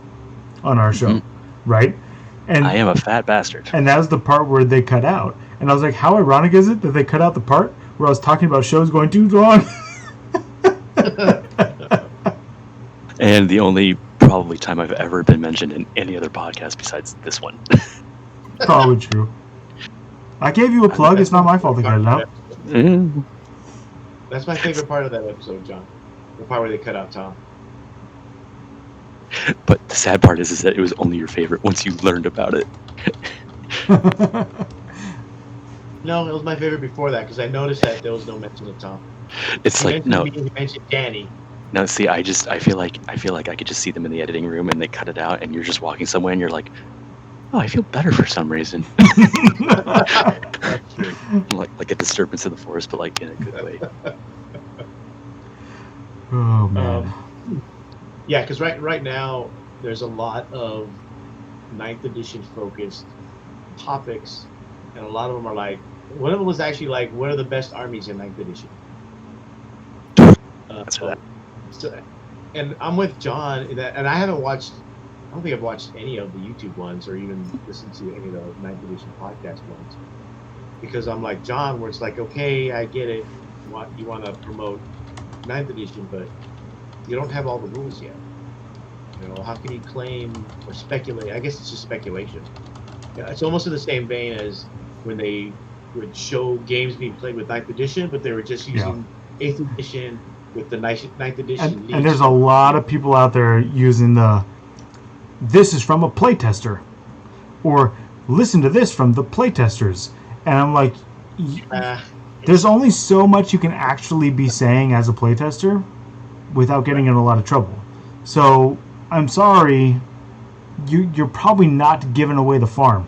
on our show, right? And I am a fat bastard. And that was the part where they cut out. And I was like, how ironic is it that they cut out the part where I was talking about shows going too long? And the only probably time I've ever been mentioned in any other podcast besides this one. Probably true. I gave you a plug. It's not my fault they cut it out. That's my favorite part of that episode, John. The part where they cut out Tom. But the sad part is that it was only your favorite once you learned about it. No, it was my favorite before that because I noticed that there was no mention of Tom. It's he like no. He mentioned Danny. No, see, I feel like I could just see them in the editing room and they cut it out, and you're just walking somewhere and you're like, oh, I feel better for some reason. like a disturbance in the forest, but like in a good way. Oh man. Yeah, because right now there's a lot of 9th edition focused topics, and a lot of them are like, one of them was actually like, what are the best armies in 9th edition? That's for that. So, and I'm with John in that, and I haven't watched. I don't think I've watched any of the YouTube ones or even listened to any of the 9th edition podcast ones, because I'm like John, where it's like, okay, I get it. You want to promote 9th edition, but you don't have all the rules yet. You know, how can you claim or speculate? I guess it's just speculation. Yeah, it's almost in the same vein as when they would show games being played with 9th edition, but they were just using 8th edition with the 9th edition. And there's a lot of people out there using this is from a playtester, or listen to this from the playtesters. And I'm like, there's only so much you can actually be saying as a playtester without getting in a lot of trouble. So I'm sorry, you're probably not giving away the farm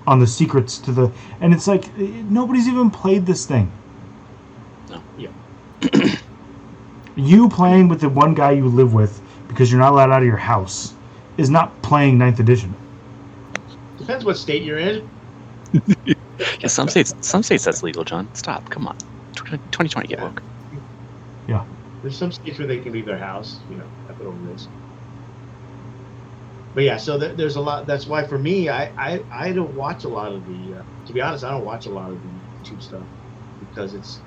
on the secrets to the. And it's like nobody's even played this thing. No. Yeah. You playing with the one guy you live with because you're not allowed out of your house is not playing 9th edition. Depends what state you're in. Yeah, some states that's legal, John. Stop. Come on. 2020, get woke. Yeah. There's some states where they can leave their house, at their own risk. But yeah, so there's a lot. That's why for me, I don't watch a lot of the. To be honest, I don't watch a lot of the YouTube stuff because it's.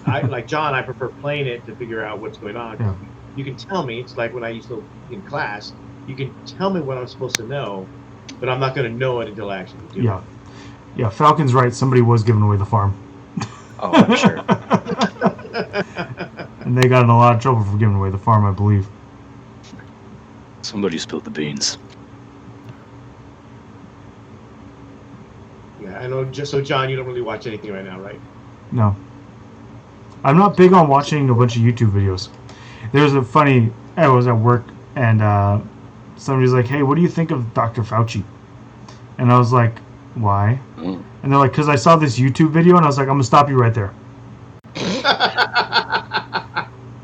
I like John. I prefer playing it to figure out what's going on. Yeah. You can tell me. It's like when I used to in class. You can tell me what I'm supposed to know, but I'm not going to know it until I actually do. Yeah. Yeah, Falcon's right. Somebody was giving away the farm. Oh, I'm sure. And they got in a lot of trouble for giving away the farm, I believe. Somebody spilled the beans. Yeah, I know. Just so, John, you don't really watch anything right now, right? No. I'm not big on watching a bunch of YouTube videos. There's a funny... I was at work, and somebody's like, hey, what do you think of Dr. Fauci? And I was like, why? Mm. And they're like, because I saw this YouTube video, and I was like, I'm going to stop you right there.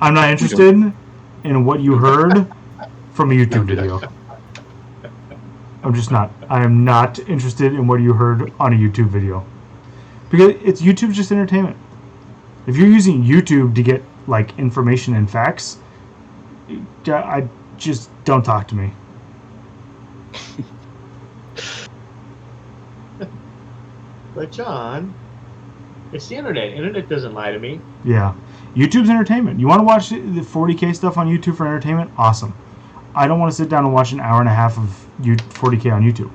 I'm not interested in what you heard from a YouTube video. I'm just not. I am not interested in what you heard on a YouTube video. Because YouTube's just entertainment. If you're using YouTube to get like information and facts, I just don't talk to me. But John, it's the internet. Internet doesn't lie to me. Yeah. YouTube's entertainment. You want to watch the 40K stuff on YouTube for entertainment? Awesome. I don't want to sit down and watch an hour and a half of 40K on YouTube.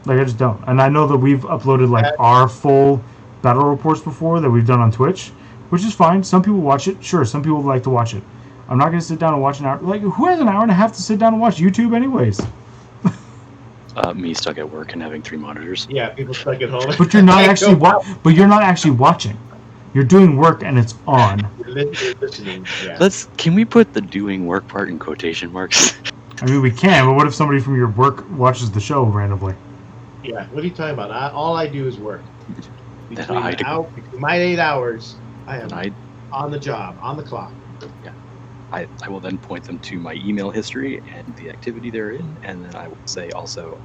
Like, I just don't. And I know that we've uploaded like our full battle reports before that we've done on Twitch, which is fine. Some people watch it. Sure, some people like to watch it. I'm not going to sit down and watch an hour. Like, who has an hour and a half to sit down and watch YouTube anyways? Me stuck at work and having 3 monitors. Yeah, people stuck at home. But you're not actually you're not actually watching. You're doing work and it's on. You're listening. Yeah. Can we put the doing work part in quotation marks? I mean, we can, but what if somebody from your work watches the show randomly? Yeah, what are you talking about? All I do is work. Between my 8 hours, I am on the job, on the clock. Yeah. I will then point them to my email history and the activity they're in, and then I will say also,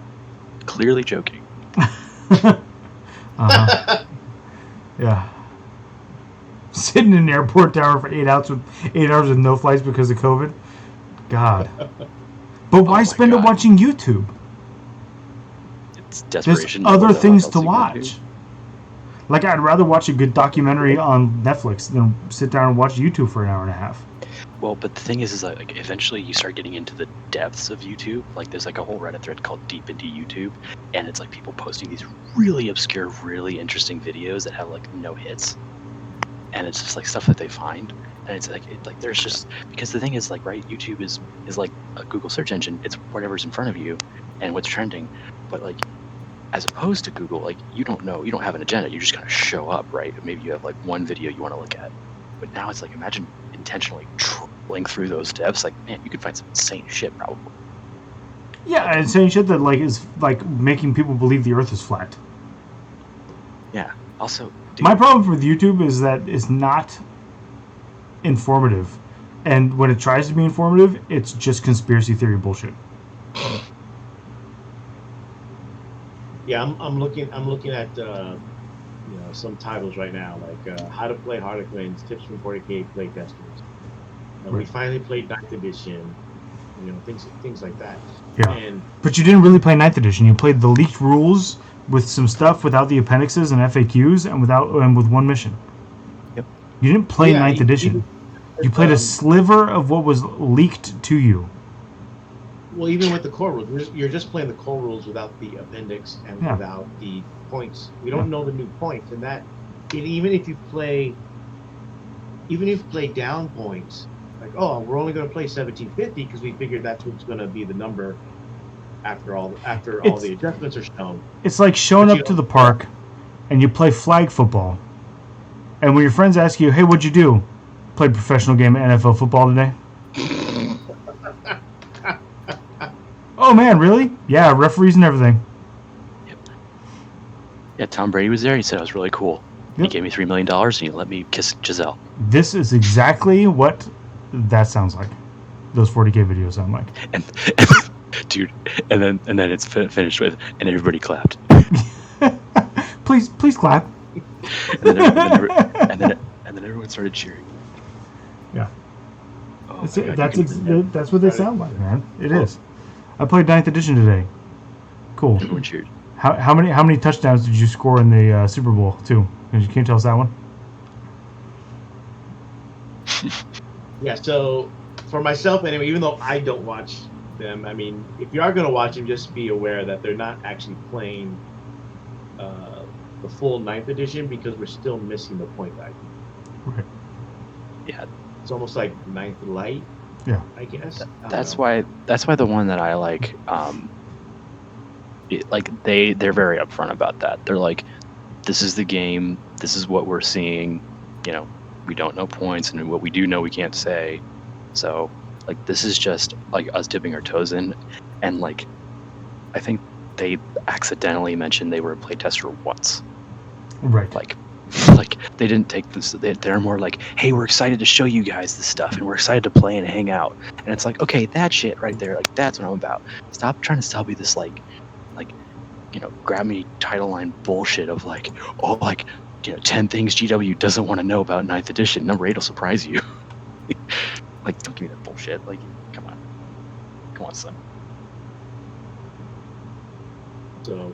clearly joking. Uh-huh. Yeah. Sitting in an airport tower for 8 hours with no flights because of COVID. God. But why spend it watching YouTube? It's desperation. There's other things to watch. Like, I'd rather watch a good documentary on Netflix than sit down and watch YouTube for an hour and a half. Well, but the thing is like eventually you start getting into the depths of YouTube. Like, there's like a whole Reddit thread called Deep into YouTube, and it's like people posting these really obscure, really interesting videos that have like no hits, and it's just like stuff that they find, and it's like there's just, because the thing is like, right, YouTube is like a Google search engine. It's whatever's in front of you and what's trending, but like, as opposed to Google, like, you don't have an agenda. You're just gonna show up, right? Maybe you have like one video you want to look at, but now it's like, imagine intentionally trolling through those depths. Like, man, you could find some insane shit probably. Yeah, insane shit that like is like making people believe the Earth is flat. Yeah. Also, my problem with YouTube is that it's not informative, and when it tries to be informative, it's just conspiracy theory bullshit. Yeah, I'm looking at some titles right now, like how to play Harlequins, tips from 40K playtesters. We finally played 9th edition, things like that. Yeah, but you didn't really play 9th edition. You played the leaked rules with some stuff without the appendixes and FAQs and with one mission. Yep. You didn't play 9th edition. You played a sliver of what was leaked to you. Well, even with the core rules, you're just playing the core rules without the appendix and without the points. We don't know the new points, and that, even if you play down points, like, oh, we're only going to play 1750 because we figured that's what's going to be the number after all the adjustments are shown. It's like showing up to the park and you play flag football, And when your friends ask you, hey, what'd you do? Played professional game of NFL football today? Oh, man, really? Yeah, referees and everything. Yep. Yeah, Tom Brady was there. He said it was really cool. Yep. He gave me $3 million and he let me kiss Giselle. This is exactly what that sounds like. Those 40K videos sound like. And dude, and then it's finished with, and everybody clapped. Please clap. And then everyone started cheering. Yeah. Oh that's what they sound like, man. It is. I played 9th edition today. Cool. Everyone cheered. How many touchdowns did you score in the Super Bowl too? Can you tell us that one? Yeah. So for myself, anyway, even though I don't watch them, I mean, if you are going to watch them, just be aware that they're not actually playing the full 9th edition because we're still missing the point guide. Okay. Yeah. It's almost like 9th light. Yeah. I guess. That's why the one that I like. They're very upfront about that. They're like, this is the game. This is what we're seeing. You know, we don't know points, and what we do know we can't say. So, like, this is just like us dipping our toes in, and like, I think they accidentally mentioned they were a playtester once. Right. Like they didn't take this. They're more like, hey, we're excited to show you guys this stuff, and we're excited to play and hang out. And it's like, okay, that shit right there, like that's what I'm about. Stop trying to sell me this grab me title line bullshit of like, oh, like, 10 things GW doesn't want to know about 9th edition. Number 8 will surprise you. Like, don't give me that bullshit. Like, come on, son. So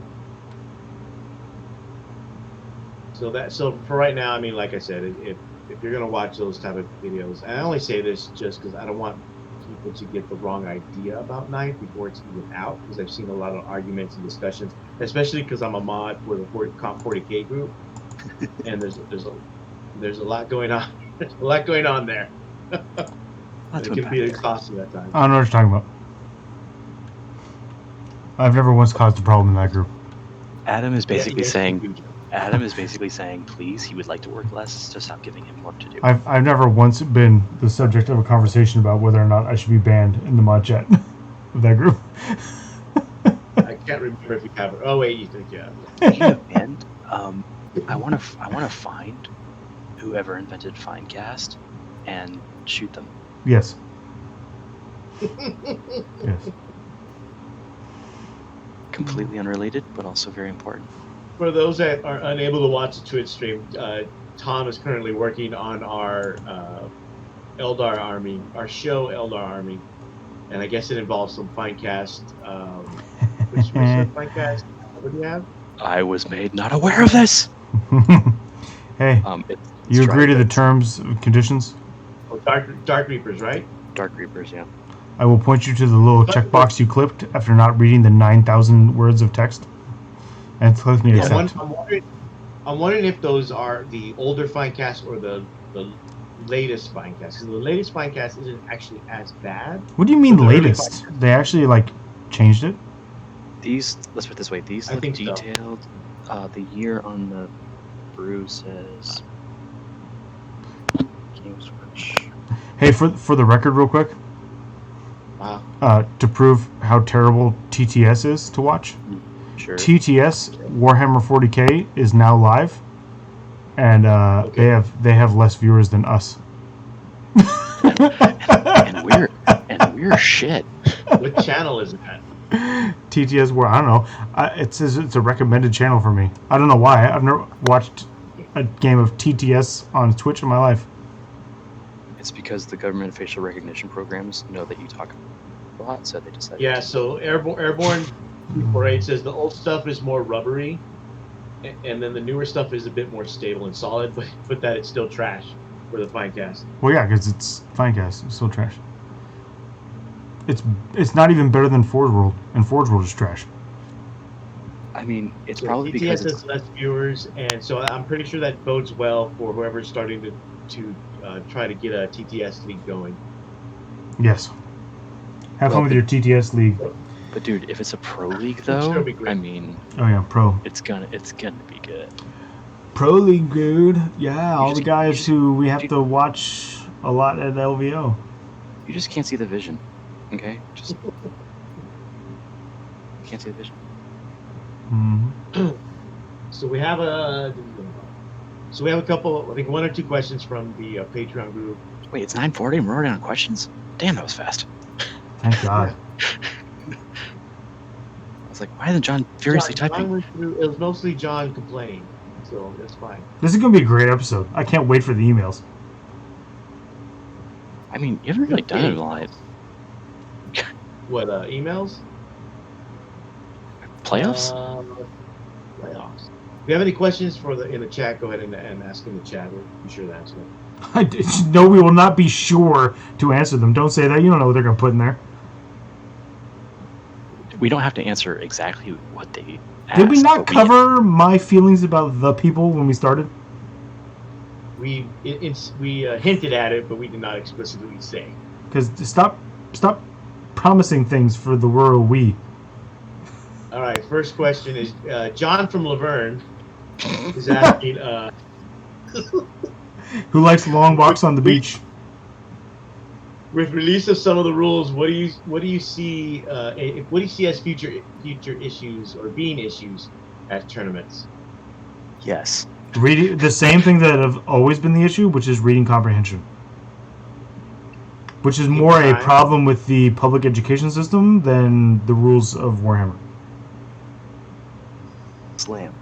for right now, I mean, like I said, if you're gonna watch those type of videos, and I only say this just because I don't want people to get the wrong idea about 9th before it's even out, because I've seen a lot of arguments and discussions, especially because I'm a mod for the Comp 40K group, and there's a lot going on. There's a lot going on there. It can be costly at times. I don't know what you're talking about. I've never once caused a problem in that group. Adam is basically saying, please, he would like to work less, so stop giving him work to do. I've never once been the subject of a conversation about whether or not I should be banned in the mod chat of that group. I can't remember if you have it. Oh wait, you think you have it. Speaking of banned, I want to find whoever invented Finecast and shoot them. Yes. Yes. Completely unrelated, but also very important. For those that are unable to watch the Twitch stream, Tom is currently working on our Eldar Army, our show Eldar Army, and I guess it involves some Finecast. Which Finecast? What do you have? I was made not aware of this. Hey, you agree to the terms and conditions? Oh, Dark Reapers, right? Dark Reapers, yeah. I will point you to the little checkbox you clicked after not reading the 9,000 words of text. And click me accept. I'm wondering if those are the older Finecast or the latest Finecast. Because the latest Finecast isn't actually as bad. What do you mean latest? They actually changed it? Let's put it this way, these look detailed. So. The year on the brew says Games Workshop. Hey, for the record real quick. To prove how terrible TTS is to watch. Sure. TTS Warhammer 40K is now live, and they have less viewers than us. and we're shit. What channel is that? TTS, where I don't know. It says it's a recommended channel for me. I don't know why. I've never watched a game of TTS on Twitch in my life. It's because the government facial recognition programs know that you talk a lot, so they decided. Yeah. So Airborne 248 says the old stuff is more rubbery, and then the newer stuff is a bit more stable and solid, but that it's still trash for the Finecast. Well, yeah, because it's Finecast. It's still trash. It's not even better than Forge World, and Forge World is trash. I mean, it's so probably TTS because has less viewers, and so I'm pretty sure that bodes well for whoever's starting to try to get a TTS league going. Yes. Have fun with your TTS league. But dude, if it's a pro league though, I mean, oh yeah, pro. It's gonna be good. Pro League, dude. Yeah, all the guys just- who we have to watch a lot at LVO. You just can't see the vision, okay? Just can't see the vision. Mhm. So we have a couple, I think 1 or 2 questions from the Patreon group. Wait, it's 9:40 and we're already on questions? Damn, that was fast. Thank God. I was like, why isn't John furiously John typing? went through, it was mostly John complaining, so that's fine. This is going to be a great episode. I can't wait for the emails. I mean, you haven't really done it a lot. What, emails? Playoffs? Playoffs. If you have any questions in the chat, go ahead and ask in the chat. We'll be sure to answer them. No, we will not be sure to answer them. Don't say that. You don't know what they're going to put in there. We don't have to answer exactly what they asked. Did we not but cover my feelings about the people when we started? We hinted at it, but we did not explicitly say. Because stop promising things for the rural we. All right, first question is John from Laverne is asking, Who likes long walks on the beach? with release of some of the rules, what do you see as future issues or being issues at tournaments? Yes. Reading the same thing that have always been the issue, which is reading comprehension. Which is more a problem with the public education system than the rules of Warhammer. Slam.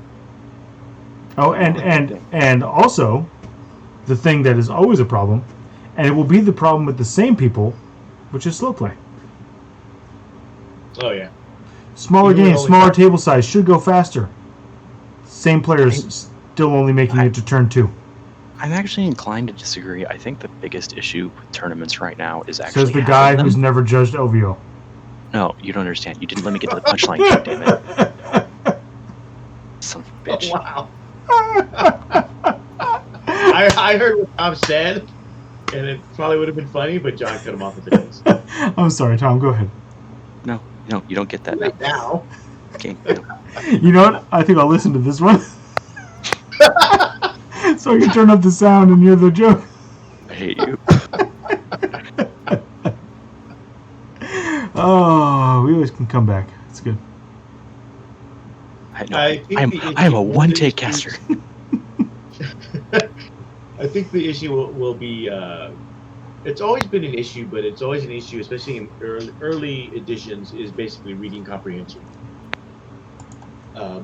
Oh, and also, the thing that is always a problem, and it will be the problem with the same people, which is slow play. Oh yeah. Smaller Even games, though smaller table size, should go faster. Same players still only making it to turn 2. I'm actually inclined to disagree. I think the biggest issue with tournaments right now is actually Says the having guy them. who's never judged LVO. No, you don't understand. You didn't let me get to the punchline, goddammit. Son of a bitch. Oh, wow. I heard what Tom said, and it probably would have been funny, but John cut him off at the nose. I'm sorry, Tom, go ahead. No, you don't get that Right now. Okay, no. You know what? I think I'll listen to this one. So I can turn up the sound and hear the joke. I hate you. Oh, we always can come back. It's good. I am a one-take caster. I think the issue will be, it's always been an issue, but it's always an issue, especially in early editions, is basically reading comprehension.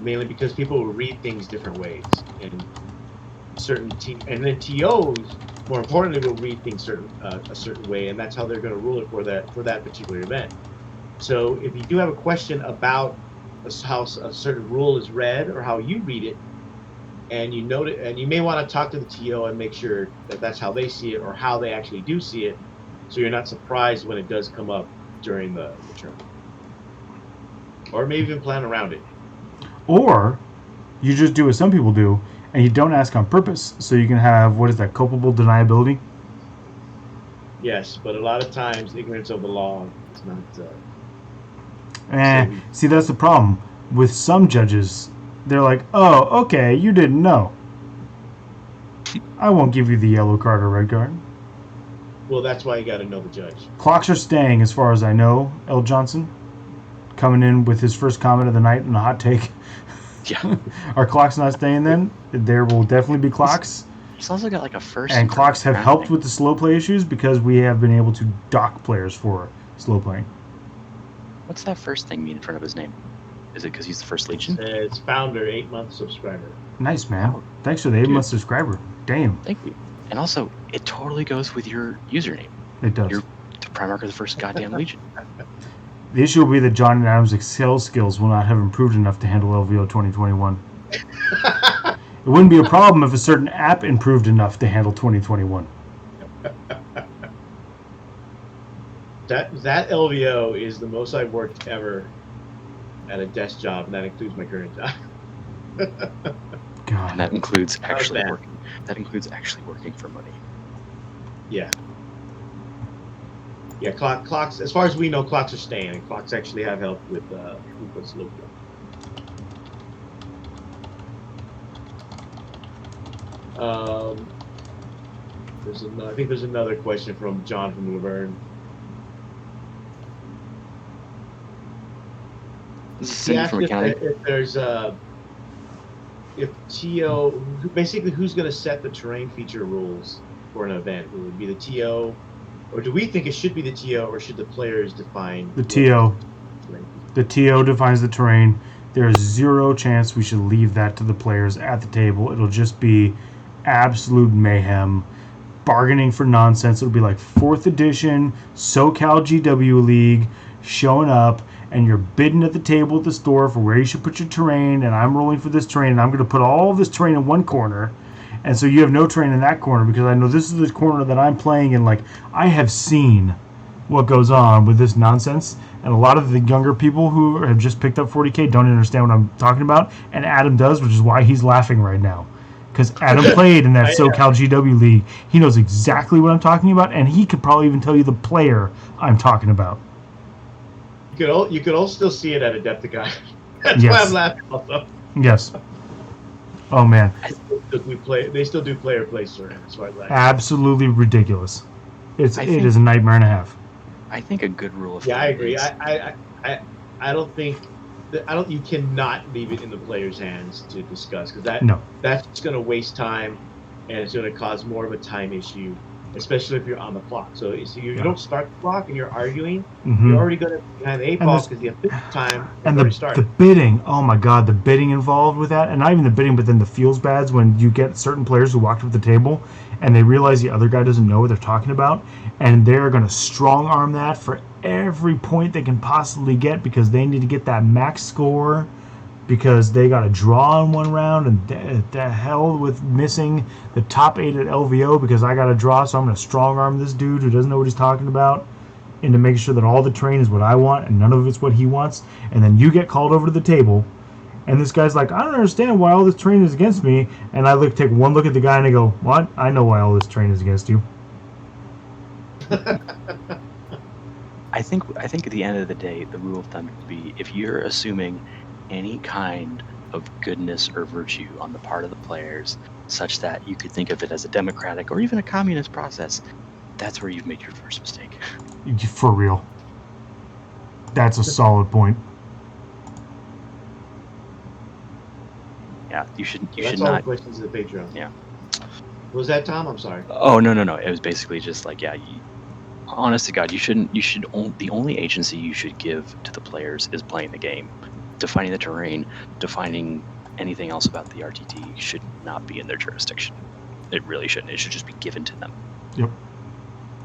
Mainly because people will read things different ways, and and then TOs, more importantly, will read things a certain way, and that's how they're going to rule it for that particular event. So if you do have a question about how a certain rule is read or how you read it, and you note it, and you may want to talk to the TO and make sure that that's how they see it or how they actually do see it, so you're not surprised when it does come up during the tournament, or maybe even plan around it. Or you just do what some people do, and you don't ask on purpose, so you can have, what is that, culpable deniability? Yes, but a lot of times ignorance of the law is not. See, that's the problem with some judges. They're like, "Oh, okay, you didn't know. I won't give you the yellow card or red card." Well, that's why you got to know the judge. Clocks are staying, as far as I know. L. Johnson coming in with his first comment of the night and a hot take. Yeah. Are clocks not staying then? There will definitely be clocks. He's also got like a first. And clocks have helped with the slow play issues because we have been able to dock players for slow playing. What's that first thing mean in front of his name? Is it because he's the first Legion? It's founder, 8-month subscriber. Nice, man. Thanks for the 8-month subscriber. Damn. Thank you. And also, it totally goes with your username. It does. You're the Primarch of the first goddamn Legion. The issue will be that John and Adam's Excel skills will not have improved enough to handle LVO 2021. It wouldn't be a problem if a certain app improved enough to handle 2021. That LVO is the most I've worked ever at a desk job, and that includes my current job. God. And that includes actually that? working. That includes actually working for money. Yeah. Yeah, clocks. As far as we know, clocks are staying, and clocks actually have helped with slow play. I think there's another question from John from Laverne. He asked if there's if TO, basically who's going to set the terrain feature rules for an event? Will it be the TO, or do we think it should be the TO, or should the players define the TO? The TO defines the terrain. There's zero chance we should leave that to the players at the table. It'll just be absolute mayhem, bargaining for nonsense. It'll be like 4th edition SoCal GW League showing up, and you're bidding at the table at the store for where you should put your terrain, and I'm rolling for this terrain, and I'm going to put all of this terrain in one corner, and so you have no terrain in that corner because I know this is the corner that I'm playing in. Like, I have seen what goes on with this nonsense, and a lot of the younger people who have just picked up 40K don't understand what I'm talking about, and Adam does, which is why he's laughing right now. Because Adam played in that SoCal GW League. He knows exactly what I'm talking about, and he could probably even tell you the player I'm talking about. You could all still see it at Adepticon. That's why I'm laughing also. Yes. Oh, man. They still do player place terrain. That's why I'm laughing. Absolutely ridiculous. It is a nightmare and a half. I think a good rule of thumb. Yeah, I agree. I don't think you cannot leave it in the players' hands to discuss, because that's just going to waste time, and it's going to cause more of a time issue, especially if you're on the clock. So you don't start the clock and you're arguing, you're already going to behind the 8 ball because the official time and already started. The bidding, oh my god, the bidding involved with that, and not even the bidding, but then the feels bads when you get certain players who walked up the table and they realize the other guy doesn't know what they're talking about, and they're going to strong arm that for every point they can possibly get because they need to get that max score because they got a draw in one round, and the hell with missing the top 8 at LVO because I got a draw, so I'm going to strong arm this dude who doesn't know what he's talking about into making sure that all the terrain is what I want and none of it's what he wants, and then you get called over to the table and this guy's like, I don't understand why all this terrain is against me, and I take one look at the guy and I go, what? I know why all this terrain is against you. I think at the end of the day, the rule of thumb would be if you're assuming any kind of goodness or virtue on the part of the players, such that you could think of it as a democratic or even a communist process, that's where you've made your first mistake. For real. That's a solid point. Yeah, you should That's not. all the questions of the Patreon. Yeah. Was that Tom? I'm sorry. Oh no! It was basically just like, honest to God, the only agency you should give to the players is playing the game. Defining the terrain, defining anything else about the RTT should not be in their jurisdiction. It really shouldn't. It should just be given to them. Yep.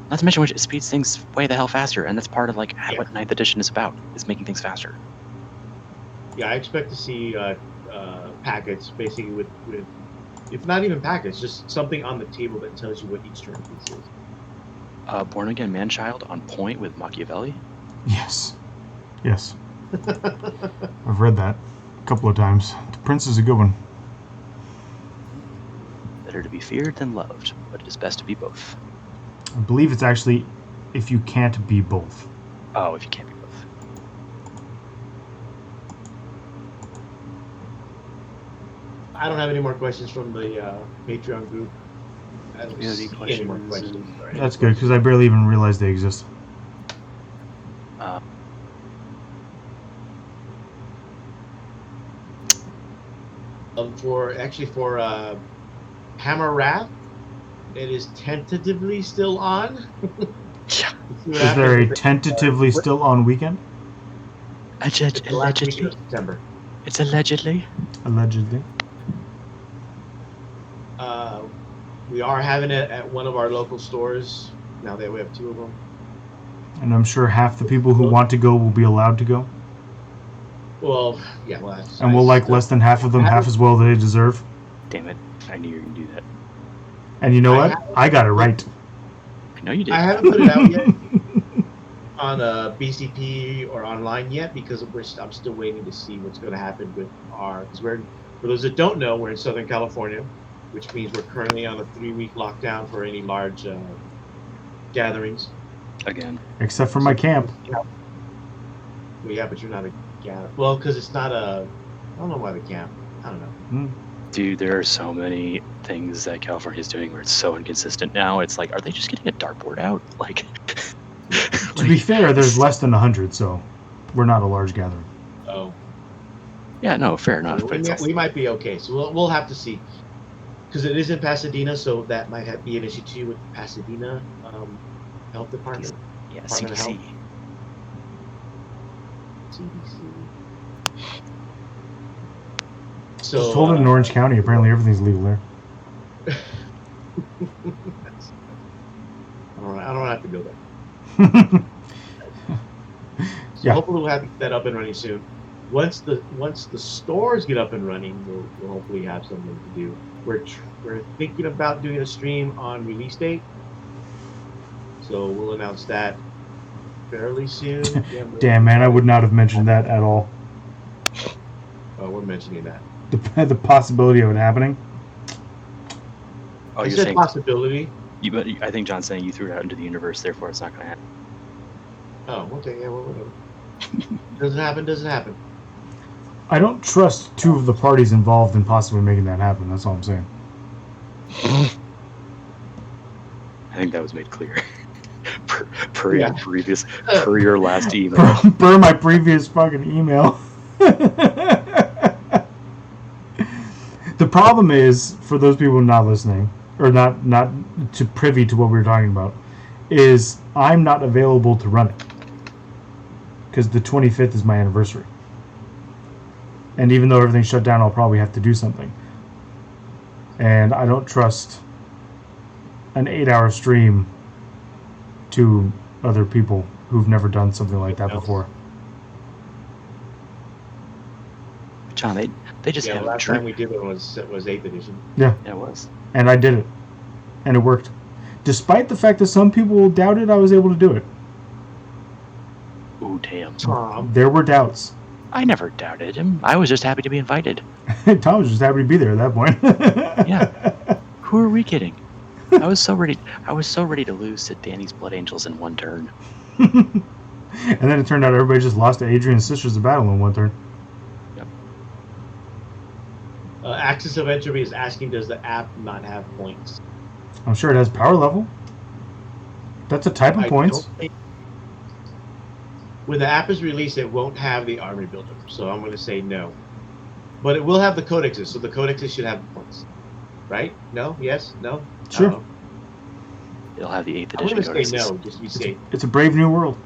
Not to mention which it speeds things way the hell faster, and that's part of what 9th edition is about, is making things faster. Yeah, I expect to see packets, basically with, if not even packets, just something on the table that tells you what each terrain piece is. Born Again Man-Child on point with Machiavelli? Yes. I've read that a couple of times. The Prince is a good one. Better to be feared than loved, but it is best to be both. I believe it's actually if you can't be both. Oh, if you can't be both. I don't have any more questions from the Patreon group. I don't see any more questions. That's good, because I barely even realized they exist. For Hammer Wrath, it is tentatively still on. Is there a tentatively still on weekend? Allegedly. September. It's allegedly. Allegedly. We are having it at one of our local stores now that we have 2 of them. And I'm sure half the people who want to go will be allowed to go. Well, yeah. And we'll like less than half of them half as well that they deserve. Damn it. I knew you were going to do that. And you know what? I got it right. I know you did. I haven't put it out yet on BCP or online yet because I'm still waiting to see what's going to happen with because for those that don't know, we're in Southern California, which means we're currently on a 3-week lockdown for any large gatherings. Again. Except for my camp. Well, yeah, but you're not a gathering. Well, because it's not I don't know why the camp. I don't know. Dude, there are so many things that California's doing where it's so inconsistent now. It's like, are they just getting a dartboard out? Like, To be fair, there's less than 100, so we're not a large gathering. Oh. Yeah, no, fair enough. But We might be okay. So we'll have to see. Because it is in Pasadena, so that might be an issue too with the Pasadena Health Department. Yeah, Department of CDC. Health. CDC. So Just told it in Orange County. Apparently, everything's legal there. I don't have to go there. So Yeah. hopefully we'll have that up and running soon. Once the stores get up and running, we'll hopefully have something to do. We're thinking about doing a stream on release date, so we'll announce that fairly soon. Damn, man, I would not have mentioned that at all. Oh, we're mentioning that. The possibility of it happening. Oh, I you're said saying possibility. But I think John's saying you threw it out into the universe, therefore it's not going to happen. Oh, okay, yeah, well, whatever. Doesn't happen. I don't trust two of the parties involved in possibly making that happen. That's all I'm saying. I think that was made clear. per Yeah. your last email. Per my previous fucking email. The problem is, for those people not listening, or not to privy to what we were talking about, is I'm not available to run it. Because the 25th is my anniversary. And even though everything's shut down, I'll probably have to do something. And I don't trust an 8-hour stream to other people who've never done something like that before. John, they just had last time we did it was 8th edition. Yeah. Yeah, it was. And I did it. And it worked. Despite the fact that some people doubted I was able to do it. Ooh, damn. Tom. There were doubts. I never doubted him. I was just happy to be invited. Tom was just happy to be there at that point. Yeah. Who are we kidding? I was so ready to lose to Danny's Blood Angels in one turn. And then it turned out everybody just lost to Adrian's Sisters of Battle in one turn. Yep. Axis of Entropy is asking, does the app not have points? I'm sure it has power level. That's a type of points. When the app is released, it won't have the army builder, so I'm going to say no. But it will have the codexes, so the codexes should have points. Right? No? Yes? No? Sure. It'll have the 8th I'm edition. going to say no, just to be safe. It's a brave new world.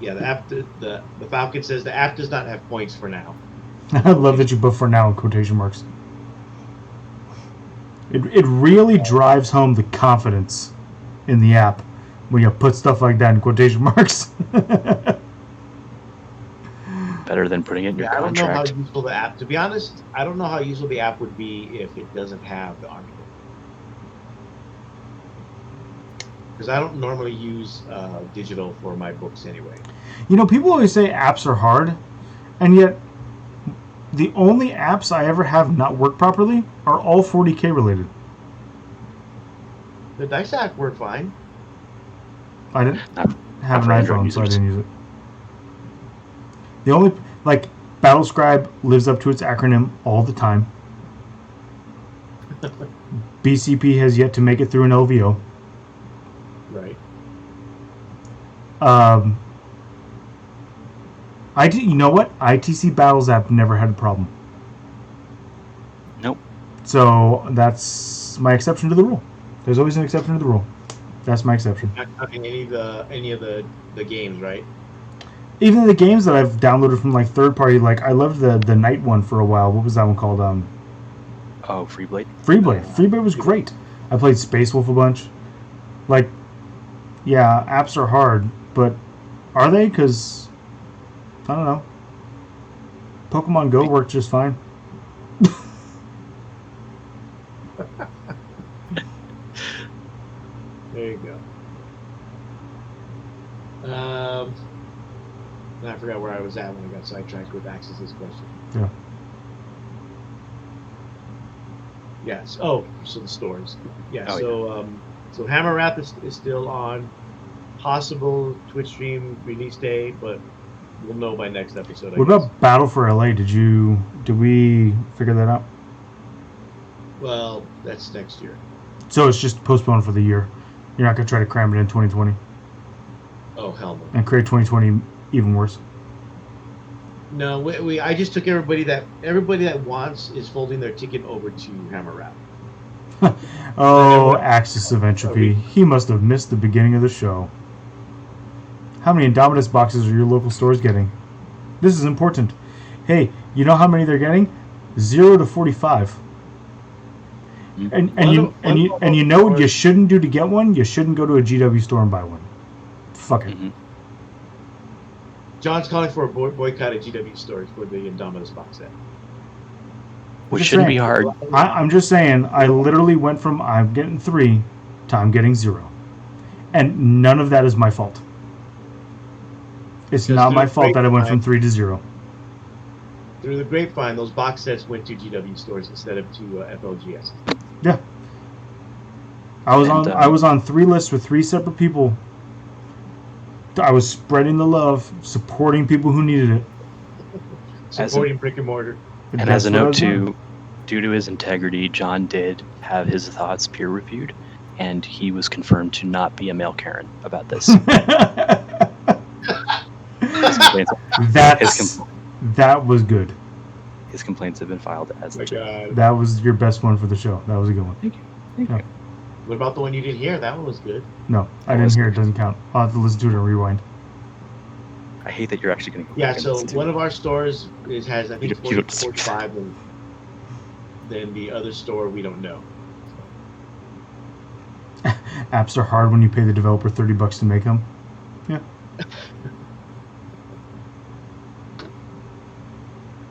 Yeah, the app. The Falcon says the app does not have points for now. I love that you put "for now" in quotation marks. It really drives home the confidence in the app when you put stuff like that in quotation marks. Better than putting it in your I don't know how contract. useful the app. To be honest, I don't know how useful the app would be if it doesn't have the army. Because I don't normally use digital for my books anyway. You know, people always say apps are hard, and yet the only apps I ever have not work properly are all 40K related. The Dice app worked fine. I didn't have an for Android iPhone, so I users. didn't use it. The only, like, Battlescribe lives up to its acronym all the time. BCP has yet to make it through an LVO. Right. You know what? ITC Battles app never had a problem. Nope. So that's my exception to the rule. There's always an exception to the rule. That's my exception. Not covering any of the games, right? Even the games that I've downloaded from like third party, like I loved the Night one for a while. What was that one called? Oh, Freeblade? Freeblade. Freeblade was great. I played Space Wolf a bunch. Like, yeah, apps are hard, but are they? Because I don't know. Pokemon Go worked just fine. There you go. I forgot where I was at when I got sidetracked with Axis's question. Yeah. Yes. Oh, so the stores. Yeah. Oh, So Hammer Wrath is still on. Possible Twitch stream release date, but we'll know by next episode. What about Battle for LA? Did we figure that out? Well, that's next year. So it's just postponed for the year. You're not gonna try to cram it in 2020 Oh hell no! and create 2020 even worse. No, I just took everybody that wants is folding their ticket over to Hammer Rap. Oh, Axis of Entropy. He must have missed the beginning of the show. How many Indominus boxes are your local stores getting? This is important. Hey, you know how many they're getting? 0 to 45. And you know what you shouldn't do to get one? You shouldn't go to a GW store and buy one. Fuck it. Mm-hmm. John's calling for a boycott at GW stores for the Indominus box set. Which shouldn't be hard. I'm just saying, I literally went from I'm getting 3 to I'm getting 0. And none of that is my fault. It's not my fault that I went from 3 to 0. Through the grapevine, those box sets went to GW stores instead of to FLGS. Yeah. I was on 3 lists with 3 separate people. I was spreading the love, supporting people who needed it. Supporting brick and mortar. And as a note too, due to his integrity, John did have his thoughts peer reviewed, and he was confirmed to not be a male Karen about this. That was good. His complaints have been filed as God. That was your best one for the show. That was a good one. Thank you. What about the one you didn't hear? That one was good. No, I didn't hear it. Doesn't count. I'll have to listen to it and rewind. I hate that you're actually going to go Yeah, back so and one of our stores has, I think, You don't 45, and then the other store, we don't know. Apps are hard when you pay the developer $30 to make them. Yeah.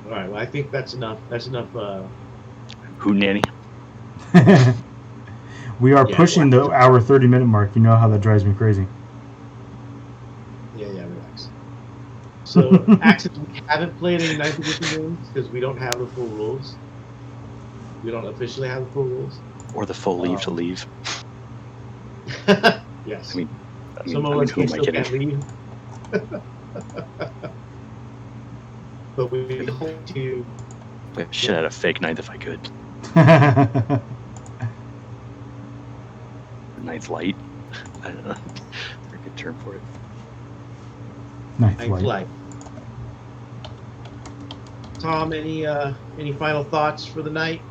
All right, well, I think that's enough. That's enough. Who nanny? We are pushing the hour 30-minute mark. You know how that drives me crazy. Yeah, relax. So, Axis, we haven't played any 9th edition games because we don't have the full rules. We don't officially have the full rules. Or the full leave to leave. Yes. I mean, some of us who am I still kidding? can't leave. But we hope to. I should have had a fake 9th if I could. 9th light. I don't know. There's a good term for it. Ninth 9th light. light. Tom, any final thoughts for the night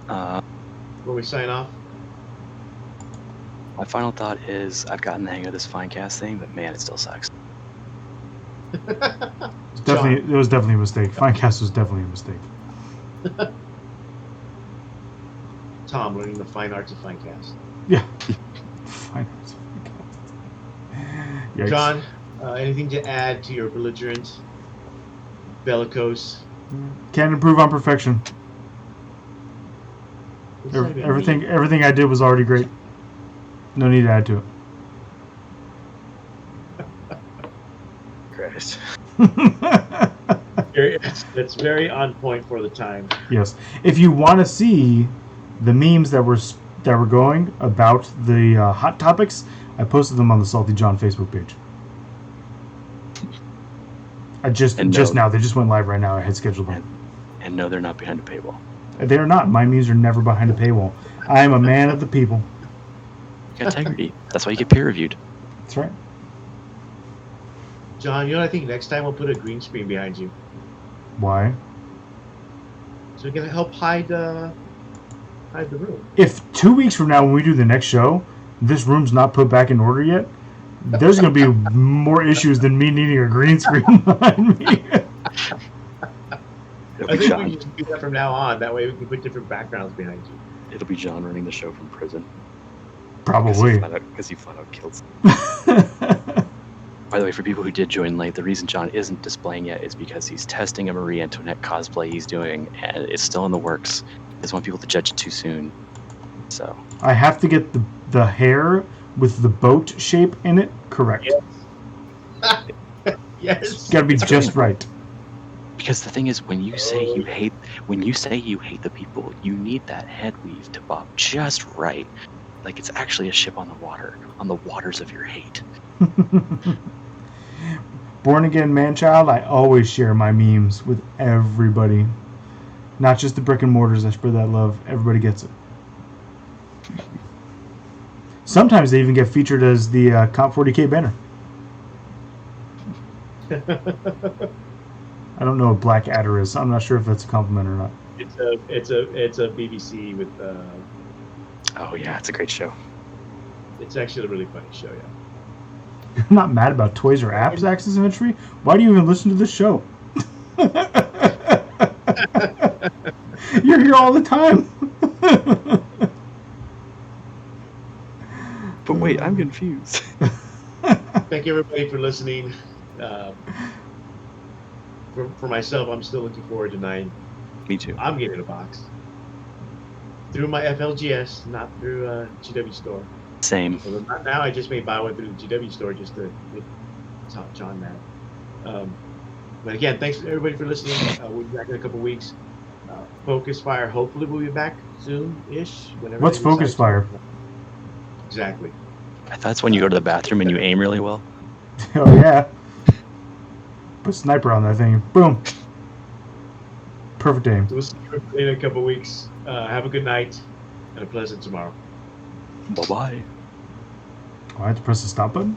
before we sign off? My final thought is I've gotten the hang of this Finecast thing, but man, it still sucks. It was definitely a mistake. Finecast was definitely a mistake. Tom, learning the fine arts of Finecast. Yeah. Fine arts of Finecast. Yikes. John, anything to add to your belligerent, bellicose? Can't improve on perfection. Everything I did was already great. No need to add to it. Christ. That's very on point for the time. Yes. If you want to see the memes that were going about the hot topics, I posted them on the SaltyJohn Facebook page. Now they just went live right now. I had scheduled them. And no, they're not behind a paywall. They are not. My memes are never behind a paywall. I am a man of the people. You got integrity. That's why you get peer reviewed. That's right. John, I think next time we'll put a green screen behind you. Why? So we can help hide the room. If 2 weeks from now when we do the next show, this room's not put back in order yet, there's going to be more issues than me needing a green screen behind me. I think we can do that from now on. That way we can put different backgrounds behind you. It'll be John running the show from prison. Probably. Because he flat out killed By the way, for people who did join late, the reason John isn't displaying yet is because he's testing a Marie Antoinette cosplay he's doing, and it's still in the works. He doesn't want people to judge it too soon. So I have to get the hair with the boat shape in it correct. Yes. Yes. It's got to be just right. Because the thing is, when you say you hate the people, you need that head weave to bob just right, like it's actually a ship on the water, on the waters of your hate. born again man child, I always share my memes with everybody. Not just the brick and mortars. I spread that love. Everybody gets it. Sometimes they even get featured as the Comp 40K banner. I don't know what Black Adder is. I'm not sure if that's a compliment or not. It's a BBC with. Oh yeah, it's a great show. It's actually a really funny show. Yeah. You're not mad about toys or apps, Axis Infantry? Why do you even listen to this show? You're here all the time. But wait, I'm confused. Thank you everybody for listening. For myself, I'm still looking forward to 9. Me too. I'm getting a box through my FLGS, not through GW store. Same. So not now. I just may buy one through the GW store just to get John mad. But again, thanks everybody for listening. We'll be back in a couple weeks. Focus Fire. Hopefully, we'll be back soon-ish. What's Focus Fire? Exactly. I thought it's when you go to the bathroom and you aim really well. Oh yeah. Put sniper on that thing. Boom. Perfect aim. We'll see you in a couple weeks. Have a good night and a pleasant tomorrow. Bye-bye. Oh, I have to press the stop button?